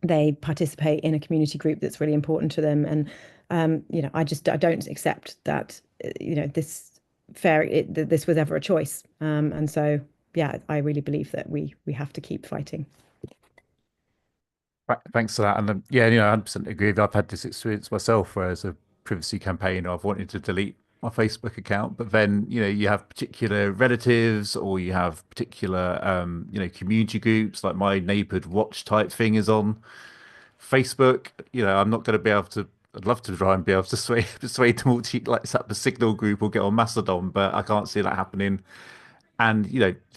they participate in a community group that's really important to them. And I don't accept that this was ever a choice. And so yeah, I really believe that we have to keep fighting. Thanks for that. And I 100% agree. I've had this experience myself, where as a privacy campaigner, I've wanted to delete my Facebook account, but then you have particular relatives, or you have particular community groups, like my neighborhood watch type thing is on Facebook. I'm not going to be able to. I'd love to try and be able to persuade them all to set up a signal group or get on Mastodon, but I can't see that happening. And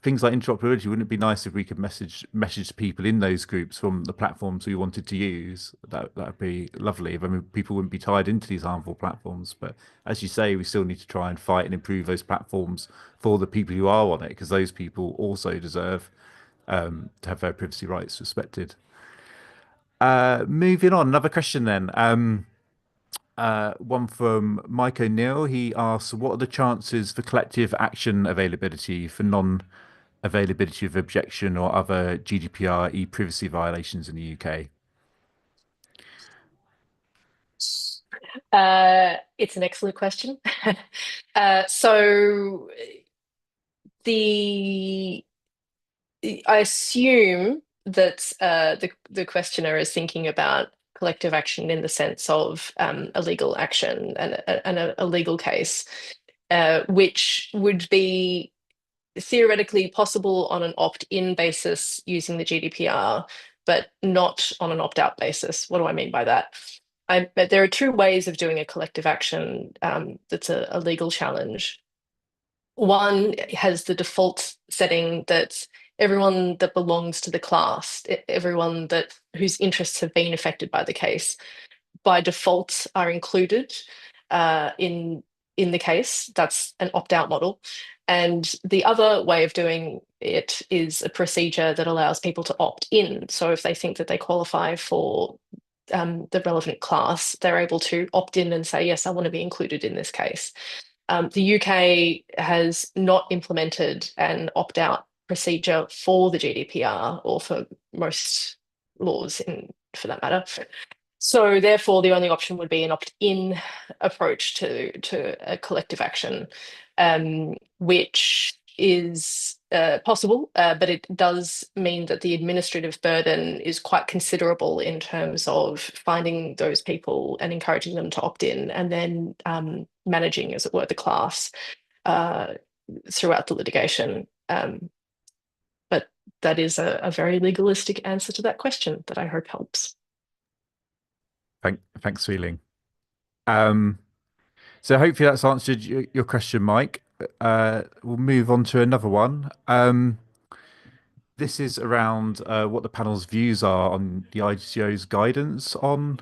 things like interoperability, wouldn't it be nice if we could message people in those groups from the platforms we wanted to use? That'd be lovely. I mean, people wouldn't be tied into these harmful platforms. But as you say, we still need to try and fight and improve those platforms for the people who are on it, because those people also deserve to have their privacy rights respected. Moving on, another question then. one from Mike O'Neill. He asks, what are the chances for collective action availability for non-availability of objection or other GDPR e-privacy violations in the UK? It's an excellent question. So I assume that the questioner is thinking about collective action in the sense of a legal action and a legal case, which would be theoretically possible on an opt-in basis using the GDPR, but not on an opt-out basis. What do I mean by that? There are two ways of doing a collective action that's a legal challenge. One has the default setting that everyone that belongs to the class, everyone whose interests have been affected by the case, by default are included in the case. That's an opt-out model. And the other way of doing it is a procedure that allows people to opt in. So if they think that they qualify for the relevant class, they're able to opt in and say, yes, I want to be included in this case. The UK has not implemented an opt-out procedure for the GDPR or for most laws for that matter. So therefore, the only option would be an opt-in approach to a collective action, which is possible, but it does mean that the administrative burden is quite considerable in terms of finding those people and encouraging them to opt in, and then managing, as it were, the class throughout the litigation. But that is a very legalistic answer to that question that I hope helps. Thanks, Swee Leng. So hopefully that's answered your question, Mike. We'll move on to another one. This is around what the panel's views are on the ICO's guidance on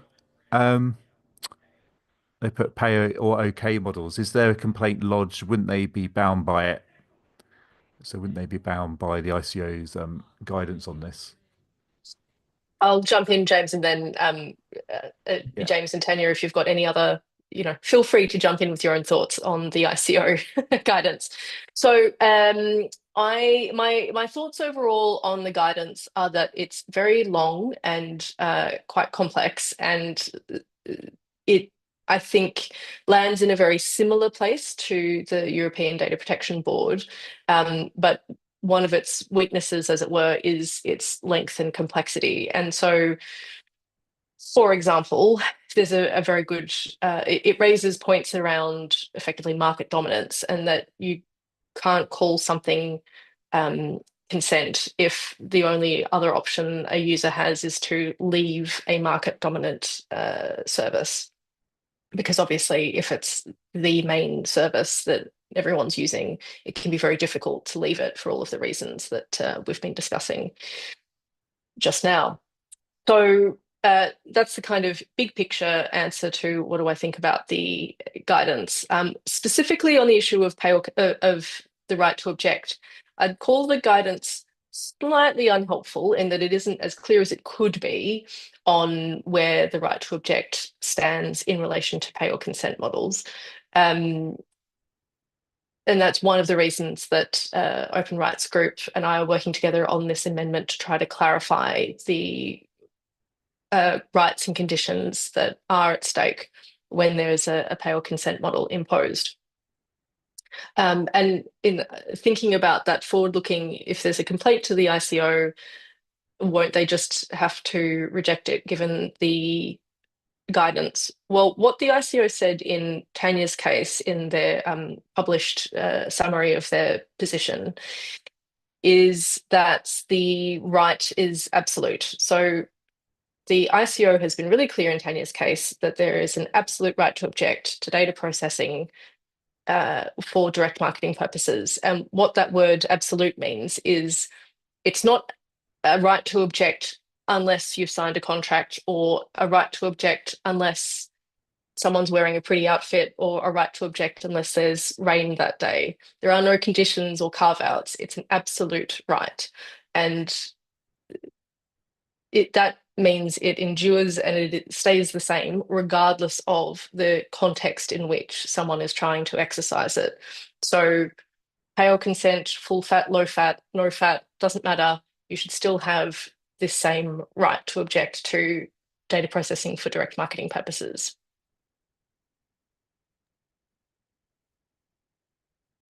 they put pay or OK models. Is there a complaint lodged? Wouldn't they be bound by it? So wouldn't they be bound by the ICO's guidance on this? I'll jump in, James, and then James and Tanya, if you've got any other, feel free to jump in with your own thoughts on the ICO guidance. So my thoughts overall on the guidance are that it's very long and quite complex, and it, I think, lands in a very similar place to the European Data Protection Board, but one of its weaknesses, as it were, is its length and complexity. And so, for example, there's a very good, it raises points around effectively market dominance, and that you can't call something consent if the only other option a user has is to leave a market dominant service. Because obviously, if it's the main service that everyone's using, it can be very difficult to leave it for all of the reasons that we've been discussing just now. So that's the kind of big picture answer to what do I think about the guidance. Specifically on the issue of of the right to object, I'd call the guidance slightly unhelpful in that it isn't as clear as it could be on where the right to object stands in relation to pay or consent models. And that's one of the reasons that Open Rights Group and I are working together on this amendment to try to clarify the rights and conditions that are at stake when there is a pay or consent model imposed. And in thinking about that forward-looking, if there's a complaint to the ICO, won't they just have to reject it given the guidance? Well, what the ICO said in Tanya's case in their published summary of their position is that the right is absolute. So the ICO has been really clear in Tanya's case that there is an absolute right to object to data processing for direct marketing purposes. And what that word absolute means is it's not a right to object unless you've signed a contract, or a right to object unless someone's wearing a pretty outfit, or a right to object unless there's rain that day. There are no conditions or carve-outs. It's an absolute right. And that means it endures and it stays the same regardless of the context in which someone is trying to exercise it. So pale consent, full fat, low fat, no fat, doesn't matter. You should still have this same right to object to data processing for direct marketing purposes.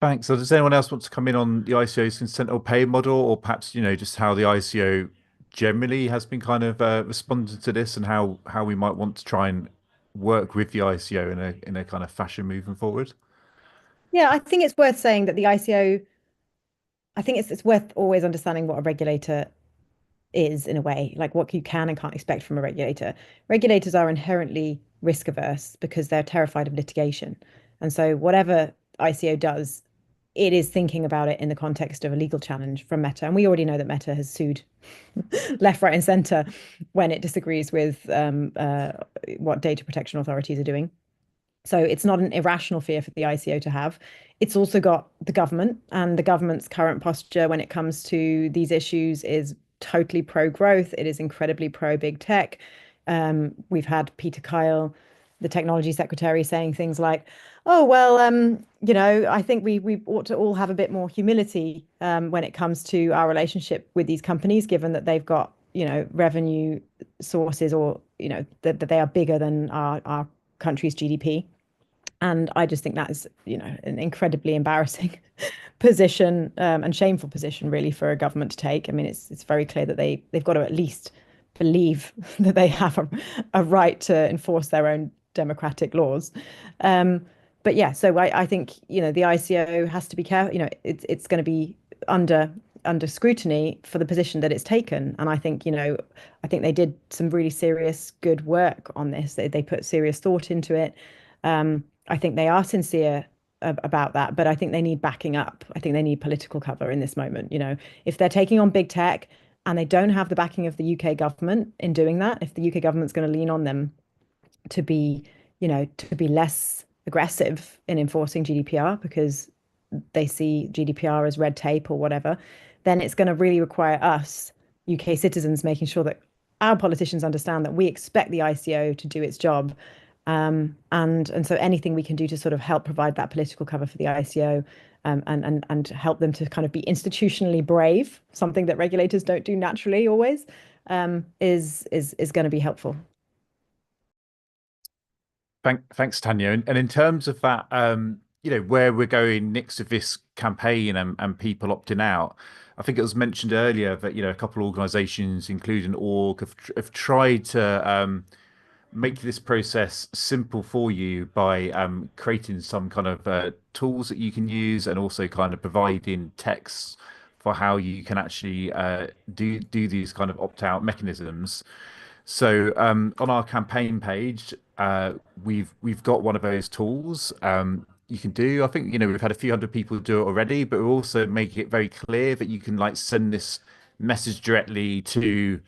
Thanks. So does anyone else want to come in on the ICO's consent or pay model, or perhaps, just how the ICO generally has been kind of responding to this, and how we might want to try and work with the ICO in a kind of fashion moving forward? Yeah, I think it's worth saying that the ICO, I think it's worth always understanding what a regulator is in a way, like what you can and can't expect from a regulator. Regulators are inherently risk averse because they're terrified of litigation. And so whatever ICO does, it is thinking about it in the context of a legal challenge from Meta. And we already know that Meta has sued left, right, and center when it disagrees with what data protection authorities are doing. So it's not an irrational fear for the ICO to have. It's also got the government, and the government's current posture when it comes to these issues is totally pro-growth. It is incredibly pro-big tech. We've had Peter Kyle, the technology secretary, saying things like, "Oh well, I think we ought to all have a bit more humility when it comes to our relationship with these companies, given that they've got revenue sources, or that they are bigger than our country's GDP." And I just think that is, an incredibly embarrassing position, and shameful position, really, for a government to take. I mean, it's very clear that they've got to at least believe that they have a right to enforce their own democratic laws. But yeah, so I think the ICO has to be careful. It's going to be under scrutiny for the position that it's taken. And I think they did some really serious good work on this. They put serious thought into it. I think they are sincere about that, but I think they need backing up. I think they need political cover in this moment. If they're taking on big tech and they don't have the backing of the UK government in doing that, if the UK government's going to lean on them to be less aggressive in enforcing GDPR because they see GDPR as red tape or whatever, then it's going to really require us, UK citizens, making sure that our politicians understand that we expect the ICO to do its job. And so anything we can do to sort of help provide that political cover for the ICO, and help them to kind of be institutionally brave, something that regulators don't do naturally always, is going to be helpful. Thanks, Tanya. And in terms of that, where we're going next with this campaign and people opting out, I think it was mentioned earlier that a couple of organisations, including org, have tried to make this process simple for you by creating some kind of tools that you can use, and also kind of providing texts for how you can actually do these kind of opt-out mechanisms. So on our campaign page, we've got one of those tools you can do. I think we've had a few hundred people do it already, but we're also making it very clear that you can like send this message directly to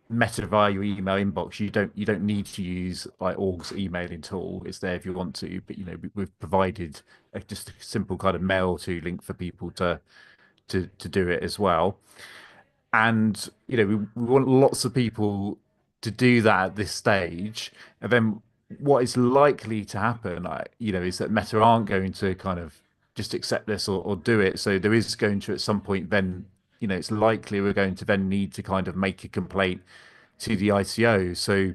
Meta via your email inbox. You don't need to use like org's emailing tool. It's there if you want to, but we've provided just a simple kind of mail to link for people to do it as well. And we want lots of people to do that at this stage. And then what is likely to happen, is that Meta aren't going to kind of just accept this or do it. So there is going to, at some point, then it's likely we're going to then need to kind of make a complaint to the ICO. So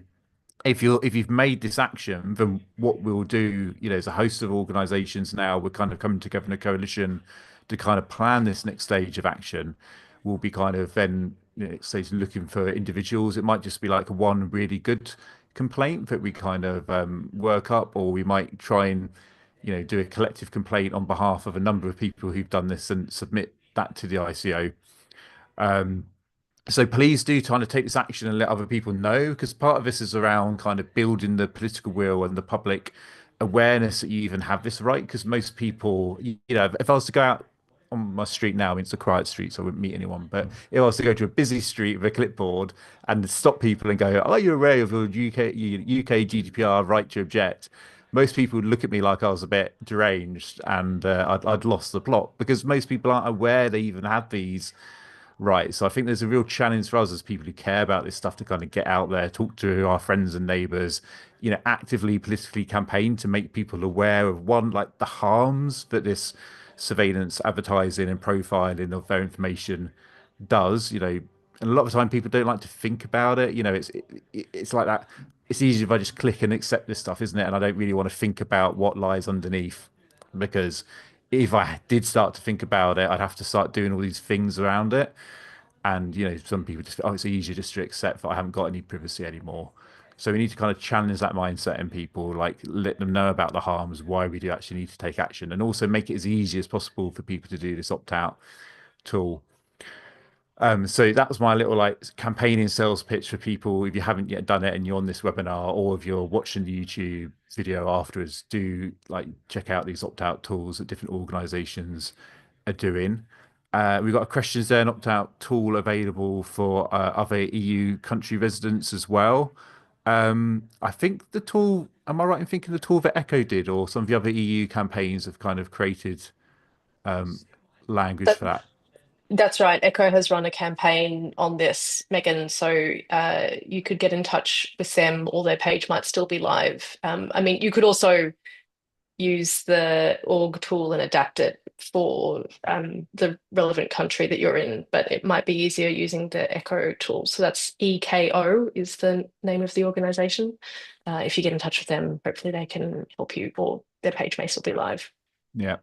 if you've made this action, then what we'll do, there's a host of organizations now, we're kind of coming together in a coalition to kind of plan this next stage of action. We'll be kind of then say looking for individuals. It might just be like one really good complaint that we kind of work up, or we might try and do a collective complaint on behalf of a number of people who've done this and submit that to the ICO. So please do kind of take this action and let other people know, because part of this is around kind of building the political will and the public awareness that you even have this right. Because most people, if I was to go out on my street now, I mean, it's a quiet street, so I wouldn't meet anyone. But if I was to go to a busy street with a clipboard and stop people and go, "Are you aware of your UK GDPR right to object?" Most people would look at me like I was a bit deranged, and I'd lost the plot, because most people aren't aware they even have these right. So I think there's a real challenge for us as people who care about this stuff to kind of get out there, talk to our friends and neighbors, actively politically campaign to make people aware of one, like the harms that this surveillance, advertising, and profiling of their information does. And a lot of the time people don't like to think about it. It's like that. It's easy if I just click and accept this stuff, isn't it? And I don't really want to think about what lies underneath, because if I did start to think about it, I'd have to start doing all these things around it. And some people just, oh, it's easier just to accept that I haven't got any privacy anymore. So we need to kind of challenge that mindset in people, like let them know about the harms, why we do actually need to take action, and also make it as easy as possible for people to do this opt-out tool. So that was my little like campaigning sales pitch for people. If you haven't yet done it and you're on this webinar, or if you're watching the YouTube video afterwards, do like check out these opt-out tools that different organizations are doing. We've got a questions there, an opt-out tool available for other EU country residents as well. I think the tool, am I right in thinking the tool that Echo did, or some of the other EU campaigns have kind of created language for that? That's right. Echo has run a campaign on this, Megan. So you could get in touch with them, or their page might still be live. I mean, you could also use the org tool and adapt it for the relevant country that you're in, but it might be easier using the Echo tool. So that's EKO is the name of the organization. If you get in touch with them, hopefully they can help you, or their page may still be live. Yeah.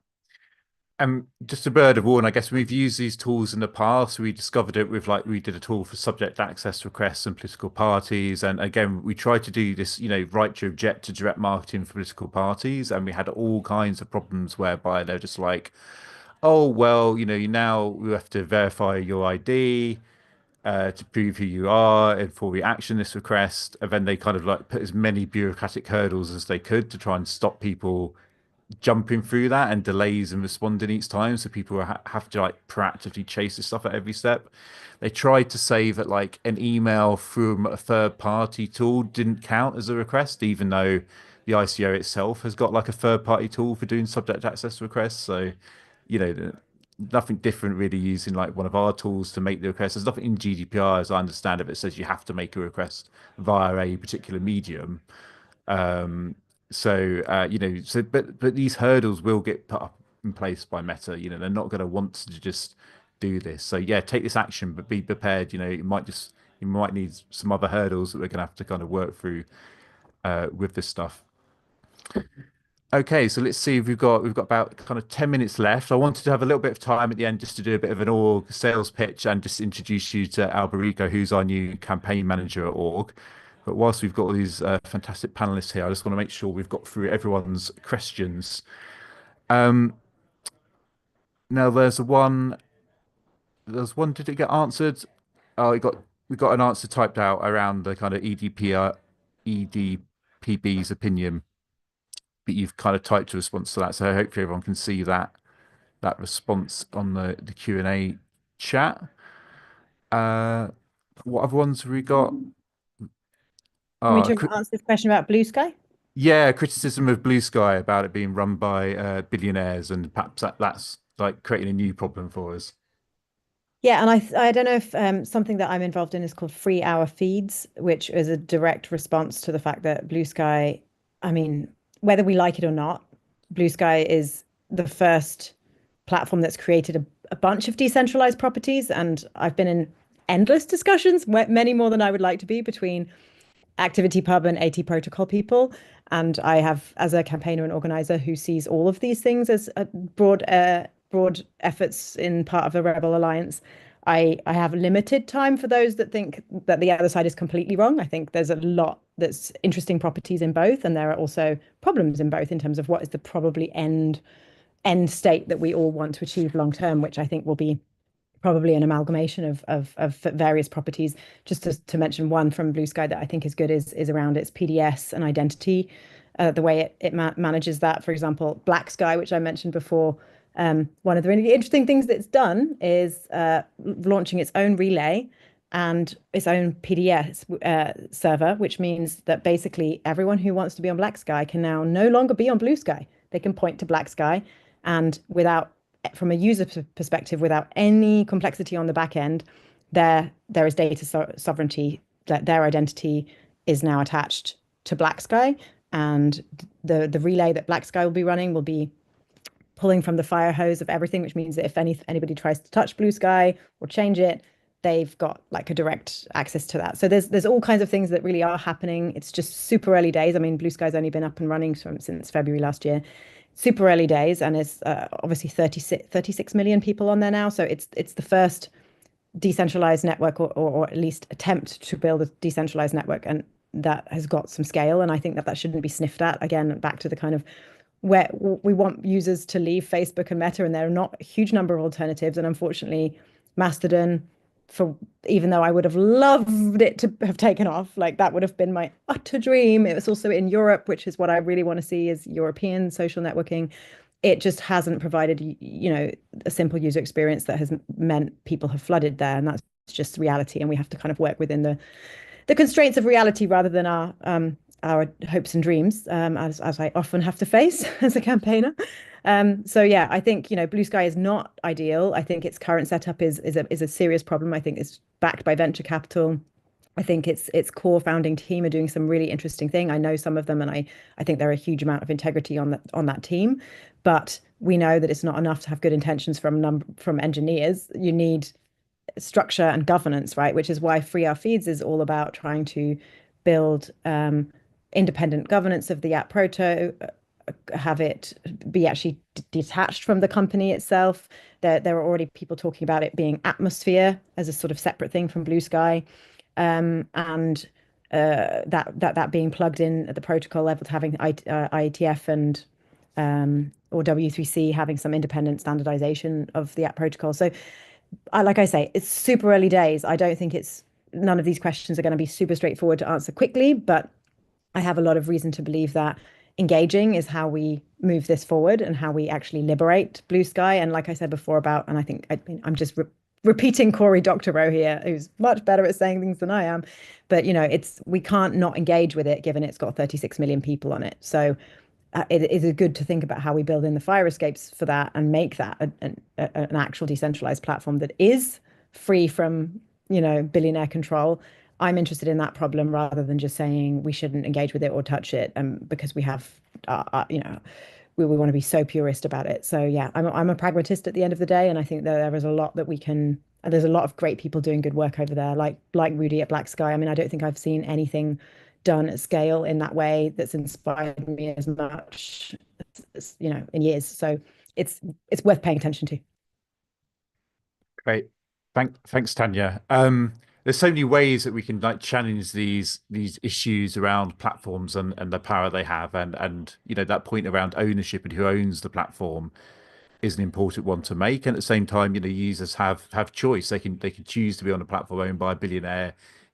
Just a bird of warning, I guess we've used these tools in the past. We discovered it with, like, we did a tool for subject access requests and political parties. And again, we tried to do this, right to object to direct marketing for political parties. And we had all kinds of problems whereby they're just like, oh, well, now we have to verify your ID to prove who you are and before we action this request. And then they kind of like put as many bureaucratic hurdles as they could to try and stop people jumping through that, and delays in responding each time, so people have to like proactively chase this stuff at every step. They tried to say that like an email from a third party tool didn't count as a request, even though the ICO itself has got like a third party tool for doing subject access requests. So nothing different really using like one of our tools to make the request. There's nothing in GDPR, as I understand it, that says you have to make a request via a particular medium. But these hurdles will get put up in place by Meta. They're not going to want to just do this. So yeah, take this action, but be prepared. You might need some other hurdles that we're going to have to kind of work through with this stuff. Okay, so let's see if we've got about kind of 10 minutes left. I wanted to have a little bit of time at the end just to do a bit of an org sales pitch and just introduce you to Alberico, who's our new campaign manager at org. But whilst we've got all these fantastic panelists here, I just want to make sure we've got through everyone's questions. Now there's one, did it get answered? Oh, we got an answer typed out around the kind of EDPB's opinion, but you've kind of typed a response to that. So hopefully everyone can see that response on the Q&A chat. What other ones have we got? Can we answer this question about Blue Sky? Yeah, criticism of Blue Sky about it being run by billionaires, and perhaps that's like creating a new problem for us. Yeah, and I don't know if something that I'm involved in is called free hour feeds, which is a direct response to the fact that Blue Sky, I mean, whether we like it or not, Blue Sky is the first platform that's created a bunch of decentralized properties. And I've been in endless discussions, many more than I would like to be, between ActivityPub and AT Protocol people. And I have, as a campaigner and organizer who sees all of these things as broad efforts in part of the Rebel Alliance, I have limited time for those that think that the other side is completely wrong. I think there's a lot that's interesting properties in both, and there are also problems in both in terms of what is the probably end state that we all want to achieve long term, which I think will be probably an amalgamation of various properties. Just to mention one from Blue Sky that I think is good is around its PDS and identity, the way it manages that. For example, Black Sky, which I mentioned before, one of the really interesting things that it's done is launching its own relay and its own PDS server, which means that basically everyone who wants to be on Black Sky can now no longer be on Blue Sky. They can point to Black Sky, and without from a user perspective, without any complexity on the back end, there is data sovereignty, that their identity is now attached to BlackSky, and the relay that BlackSky will be running will be pulling from the fire hose of everything, which means that if anybody tries to touch Blue Sky or change it, they've got like a direct access to that. So there's all kinds of things that really are happening. It's just super early days. I mean, Blue Sky's only been up and running since February last year. Super early days, and it's obviously 36 million people on there now. So it's the first decentralized network, or at least attempt to build a decentralized network, and that has got some scale. And I think that shouldn't be sniffed at. Again, back to the kind of where we want users to leave Facebook and Meta, and there are not a huge number of alternatives. And unfortunately, Mastodon, even though I would have loved it to have taken off, like that would have been my utter dream. It was also in Europe, which is what I really want to see, is European social networking. It just hasn't provided, a simple user experience that has meant people have flooded there, and that's just reality. And we have to kind of work within the constraints of reality rather than our hopes and dreams, as I often have to face as a campaigner. So yeah, I think Blue Sky is not ideal. I think its current setup is a serious problem. I think it's backed by venture capital. I think its core founding team are doing some really interesting thing. I know some of them, and I think there are a huge amount of integrity on that team. But we know that it's not enough to have good intentions from engineers. You need structure and governance, right? Which is why Free Our Feeds is all about trying to build independent governance of the app proto, have it be actually detached from the company itself. There are already people talking about it being Atmosphere as a sort of separate thing from Blue Sky, and that being plugged in at the protocol level, to having IETF and or W3C having some independent standardization of the app protocol. So, like I say, it's super early days. I don't think none of these questions are going to be super straightforward to answer quickly, but I have a lot of reason to believe that engaging is how we move this forward and how we actually liberate Blue Sky. And like I said before and I think I'm just repeating Cory Doctorow here, who's much better at saying things than I am. But, we can't not engage with it, given it's got 36 million people on it. So it is good to think about how we build in the fire escapes for that and make that an actual decentralized platform that is free from, billionaire control. I'm interested in that problem rather than just saying we shouldn't engage with it or touch it, because we have, we want to be so purist about it. So yeah, I'm a pragmatist at the end of the day, and I think that there is a lot that we can. There's a lot of great people doing good work over there, like Rudy at Black Sky. I mean, I don't think I've seen anything done at scale in that way that's inspired me as much, in years. So it's worth paying attention to. Great. Thanks, Tanya. There's so many ways that we can challenge these issues around platforms and the power they have, and that point around ownership and who owns the platform is an important one to make. And at the same time, users have choice. They can choose to be on a platform owned by a billionaire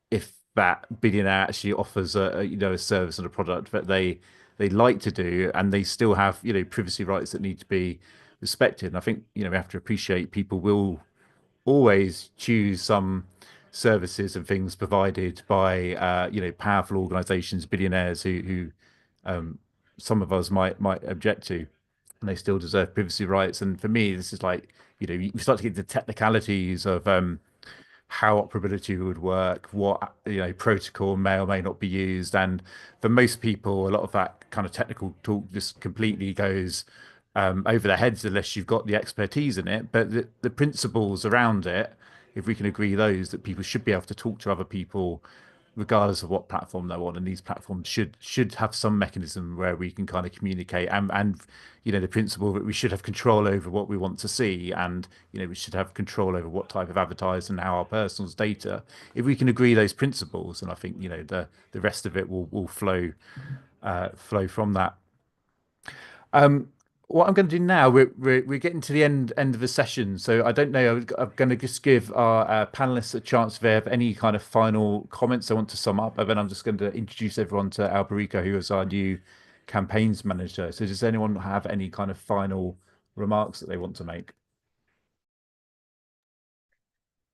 if that billionaire actually offers a service and a product that they like to do, and they still have privacy rights that need to be respected. And I think we have to appreciate people will always choose some services and things provided by powerful organizations, billionaires who some of us might object to, and they still deserve privacy rights. And for me, this is you start to get the technicalities of how operability would work, what protocol may or may not be used, and for most people, a lot of that kind of technical talk just completely goes over their heads unless you've got the expertise in it. But the principles around it, if we can agree those, that people should be able to talk to other people regardless of what platform they're on, and these platforms should have some mechanism where we can kind of communicate, and the principle that we should have control over what we want to see, and we should have control over what type of advertising and how our personal data. If we can agree those principles, and I think the rest of it will flow from that. What I'm going to do now, we're getting to the end of the session, so I don't know. I'm going to just give our panelists a chance if they have any kind of final comments they want to sum up, and then I'm just going to introduce everyone to Alberico, who is our new campaigns manager. So does anyone have any kind of final remarks that they want to make?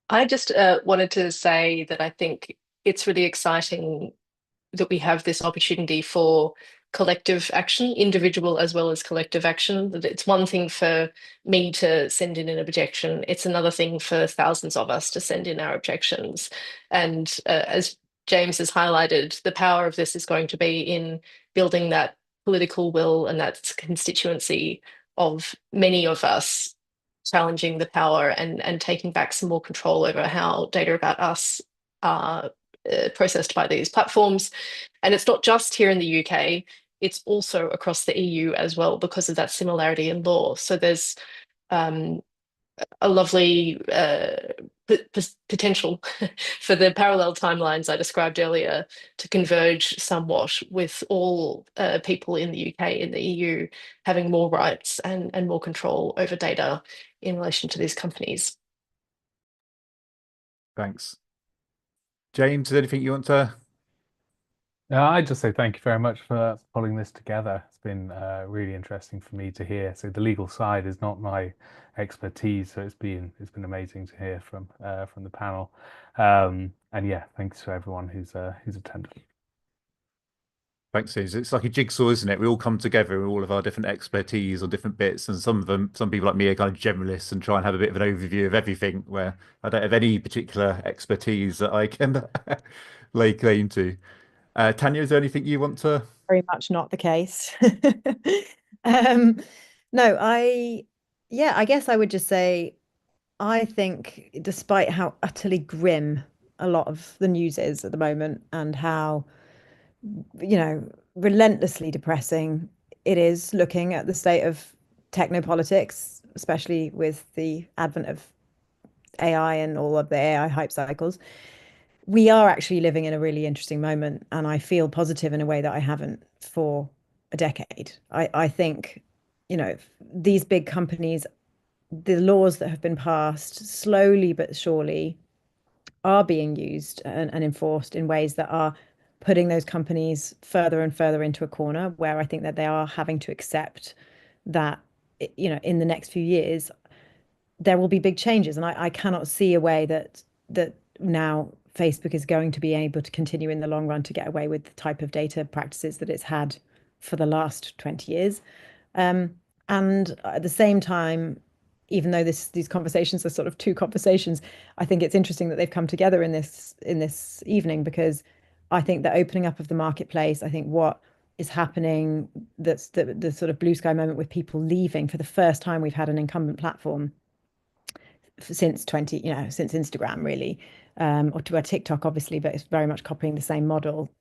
I just wanted to say that I think it's really exciting that we have this opportunity for collective action, individual as well as collective action. That it's one thing for me to send in an objection, it's another thing for thousands of us to send in our objections. And as James has highlighted, the power of this is going to be in building that political will and that constituency of many of us challenging the power and taking back some more control over how data about us are processed by these platforms. And it's not just here in the UK, it's also across the EU as well because of that similarity in law. So there's a lovely potential for the parallel timelines I described earlier to converge somewhat with all people in the UK, in the EU, having more rights and more control over data in relation to these companies. Thanks. James, is there anything you want to? I'd just say thank you very much for pulling this together. It's been really interesting for me to hear. So the legal side is not my expertise, so it's been amazing to hear from the panel. And yeah, thanks to everyone who's attended. Thanks, Susan. It's like a jigsaw, isn't it? We all come together with all of our different expertise on different bits, and some people like me are kind of generalists and try and have a bit of an overview of everything, where I don't have any particular expertise that I can lay claim to. Tanya, is there anything you want to? Very much not the case. No, I guess I would just say, I think despite how utterly grim a lot of the news is at the moment and how, relentlessly depressing it is looking at the state of technopolitics, especially with the advent of AI and all of the AI hype cycles, we are actually living in a really interesting moment, and I feel positive in a way that I haven't for a decade. I think, these big companies, the laws that have been passed slowly but surely are being used and enforced in ways that are putting those companies further and further into a corner, where I think that they are having to accept that, in the next few years, there will be big changes. And I cannot see a way that now Facebook is going to be able to continue in the long run to get away with the type of data practices that it's had for the last 20 years. And at the same time, even though these conversations are sort of two conversations, I think it's interesting that they've come together in this evening, because I think the opening up of the marketplace, I think what is happening, that's the sort of blue sky moment with people leaving. For the first time, we've had an incumbent platform since since Instagram, really, or to TikTok, obviously, but it's very much copying the same model.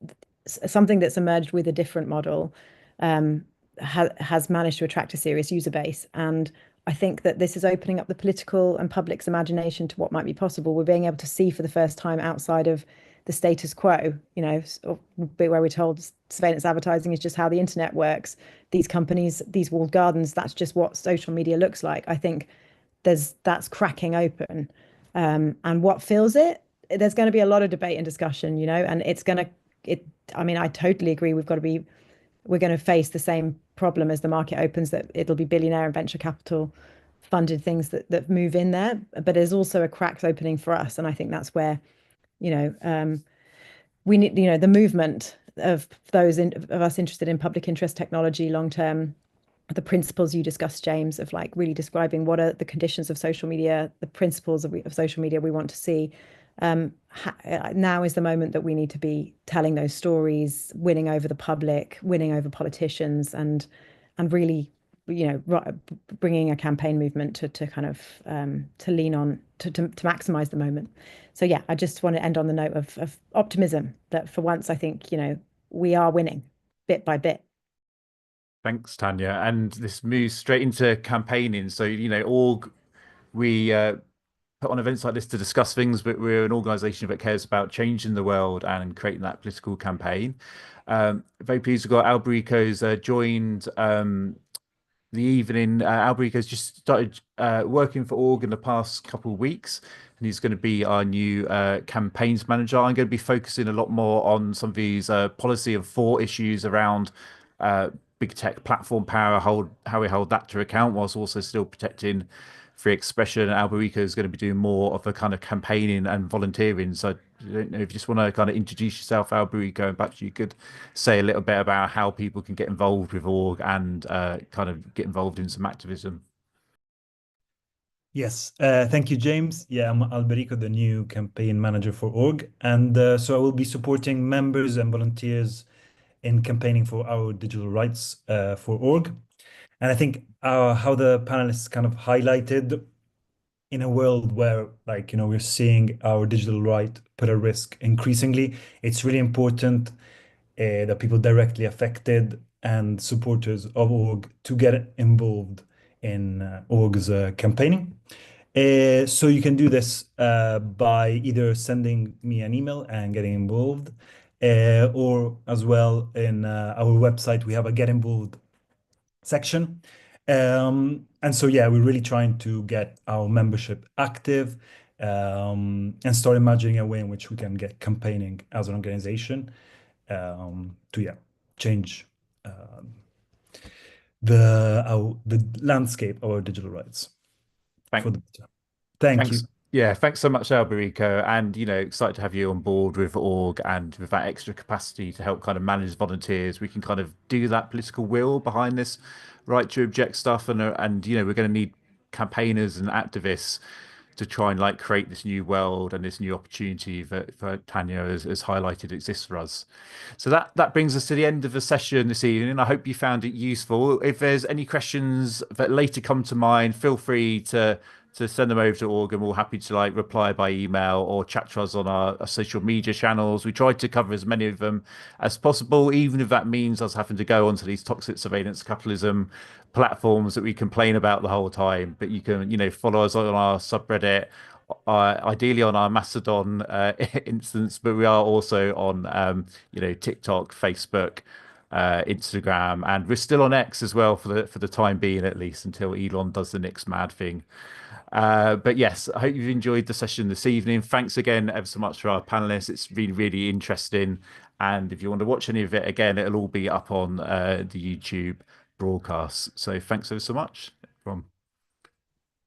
Something that's emerged with a different model has managed to attract a serious user base. And I think that this is opening up the political and public's imagination to what might be possible. We're being able to see for the first time outside of the status quo, where we're told surveillance advertising is just how the internet works. These companies, these walled gardens, that's just what social media looks like. I think that's cracking open. And what fills it, there's going to be a lot of debate and discussion, and I totally agree. We're going to face the same problem as the market opens, that it'll be billionaire and venture capital funded things that move in there. But there's also a cracks opening for us. And I think that's where, we need, the movement of those of us interested in public interest technology long term, the principles you discussed, James, of like really describing what are the conditions of social media, the principles of social media we want to see. Now is the moment that we need to be telling those stories, winning over the public, winning over politicians, and really, bringing a campaign movement to kind of to lean on to maximize the moment. So yeah, I just want to end on the note of optimism that for once, I think, we are winning bit by bit. Thanks, Tanya. And this moves straight into campaigning. So, we put on events like this to discuss things, but we're an organisation that cares about changing the world and creating that political campaign. Very pleased we've got Alberico's joined the evening. Alberico's just started working for org in the past couple of weeks, and he's going to be our new campaigns manager. I'm going to be focusing a lot more on some of these policy and thought issues around big tech platform power, how we hold that to account whilst also still protecting free expression. Alberico is going to be doing more of a kind of campaigning and volunteering. So I don't know if you just want to kind of introduce yourself, Alberico, and perhaps you could say a little bit about how people can get involved with org and kind of get involved in some activism. Yes, thank you, James. Yeah, I'm Alberico, the new campaign manager for org. And so I will be supporting members and volunteers in campaigning for our digital rights for org. And I think how the panelists kind of highlighted, in a world where, like, we're seeing our digital right put at risk increasingly, it's really important that people directly affected and supporters of org to get involved in org's campaigning. So you can do this by either sending me an email and getting involved, or as well in our website, we have a get involved section. And so, yeah, we're really trying to get our membership active and start imagining a way in which we can get campaigning as an organization to, yeah, change the landscape of our digital rights for the better. Thank you. Yeah, thanks so much, Alberico. And, excited to have you on board with org and with that extra capacity to help kind of manage volunteers. We can kind of do that political will behind this right to object stuff. And we're going to need campaigners and activists to try and like create this new world and this new opportunity that Tanya has highlighted exists for us. So that brings us to the end of the session this evening. I hope you found it useful. If there's any questions that later come to mind, feel free to send them over to org, and we're happy to like reply by email or chat to us on our social media channels. We try to cover as many of them as possible, even if that means us having to go onto these toxic surveillance capitalism platforms that we complain about the whole time. But you can, follow us on our subreddit, ideally on our Mastodon instance, but we are also on, TikTok, Facebook, Instagram, and we're still on X as well for the time being, at least until Elon does the next mad thing. But yes, I hope you've enjoyed the session this evening. Thanks again ever so much for our panelists. It's really, really interesting. And if you want to watch any of it again, it'll all be up on the YouTube broadcast. So thanks ever so much.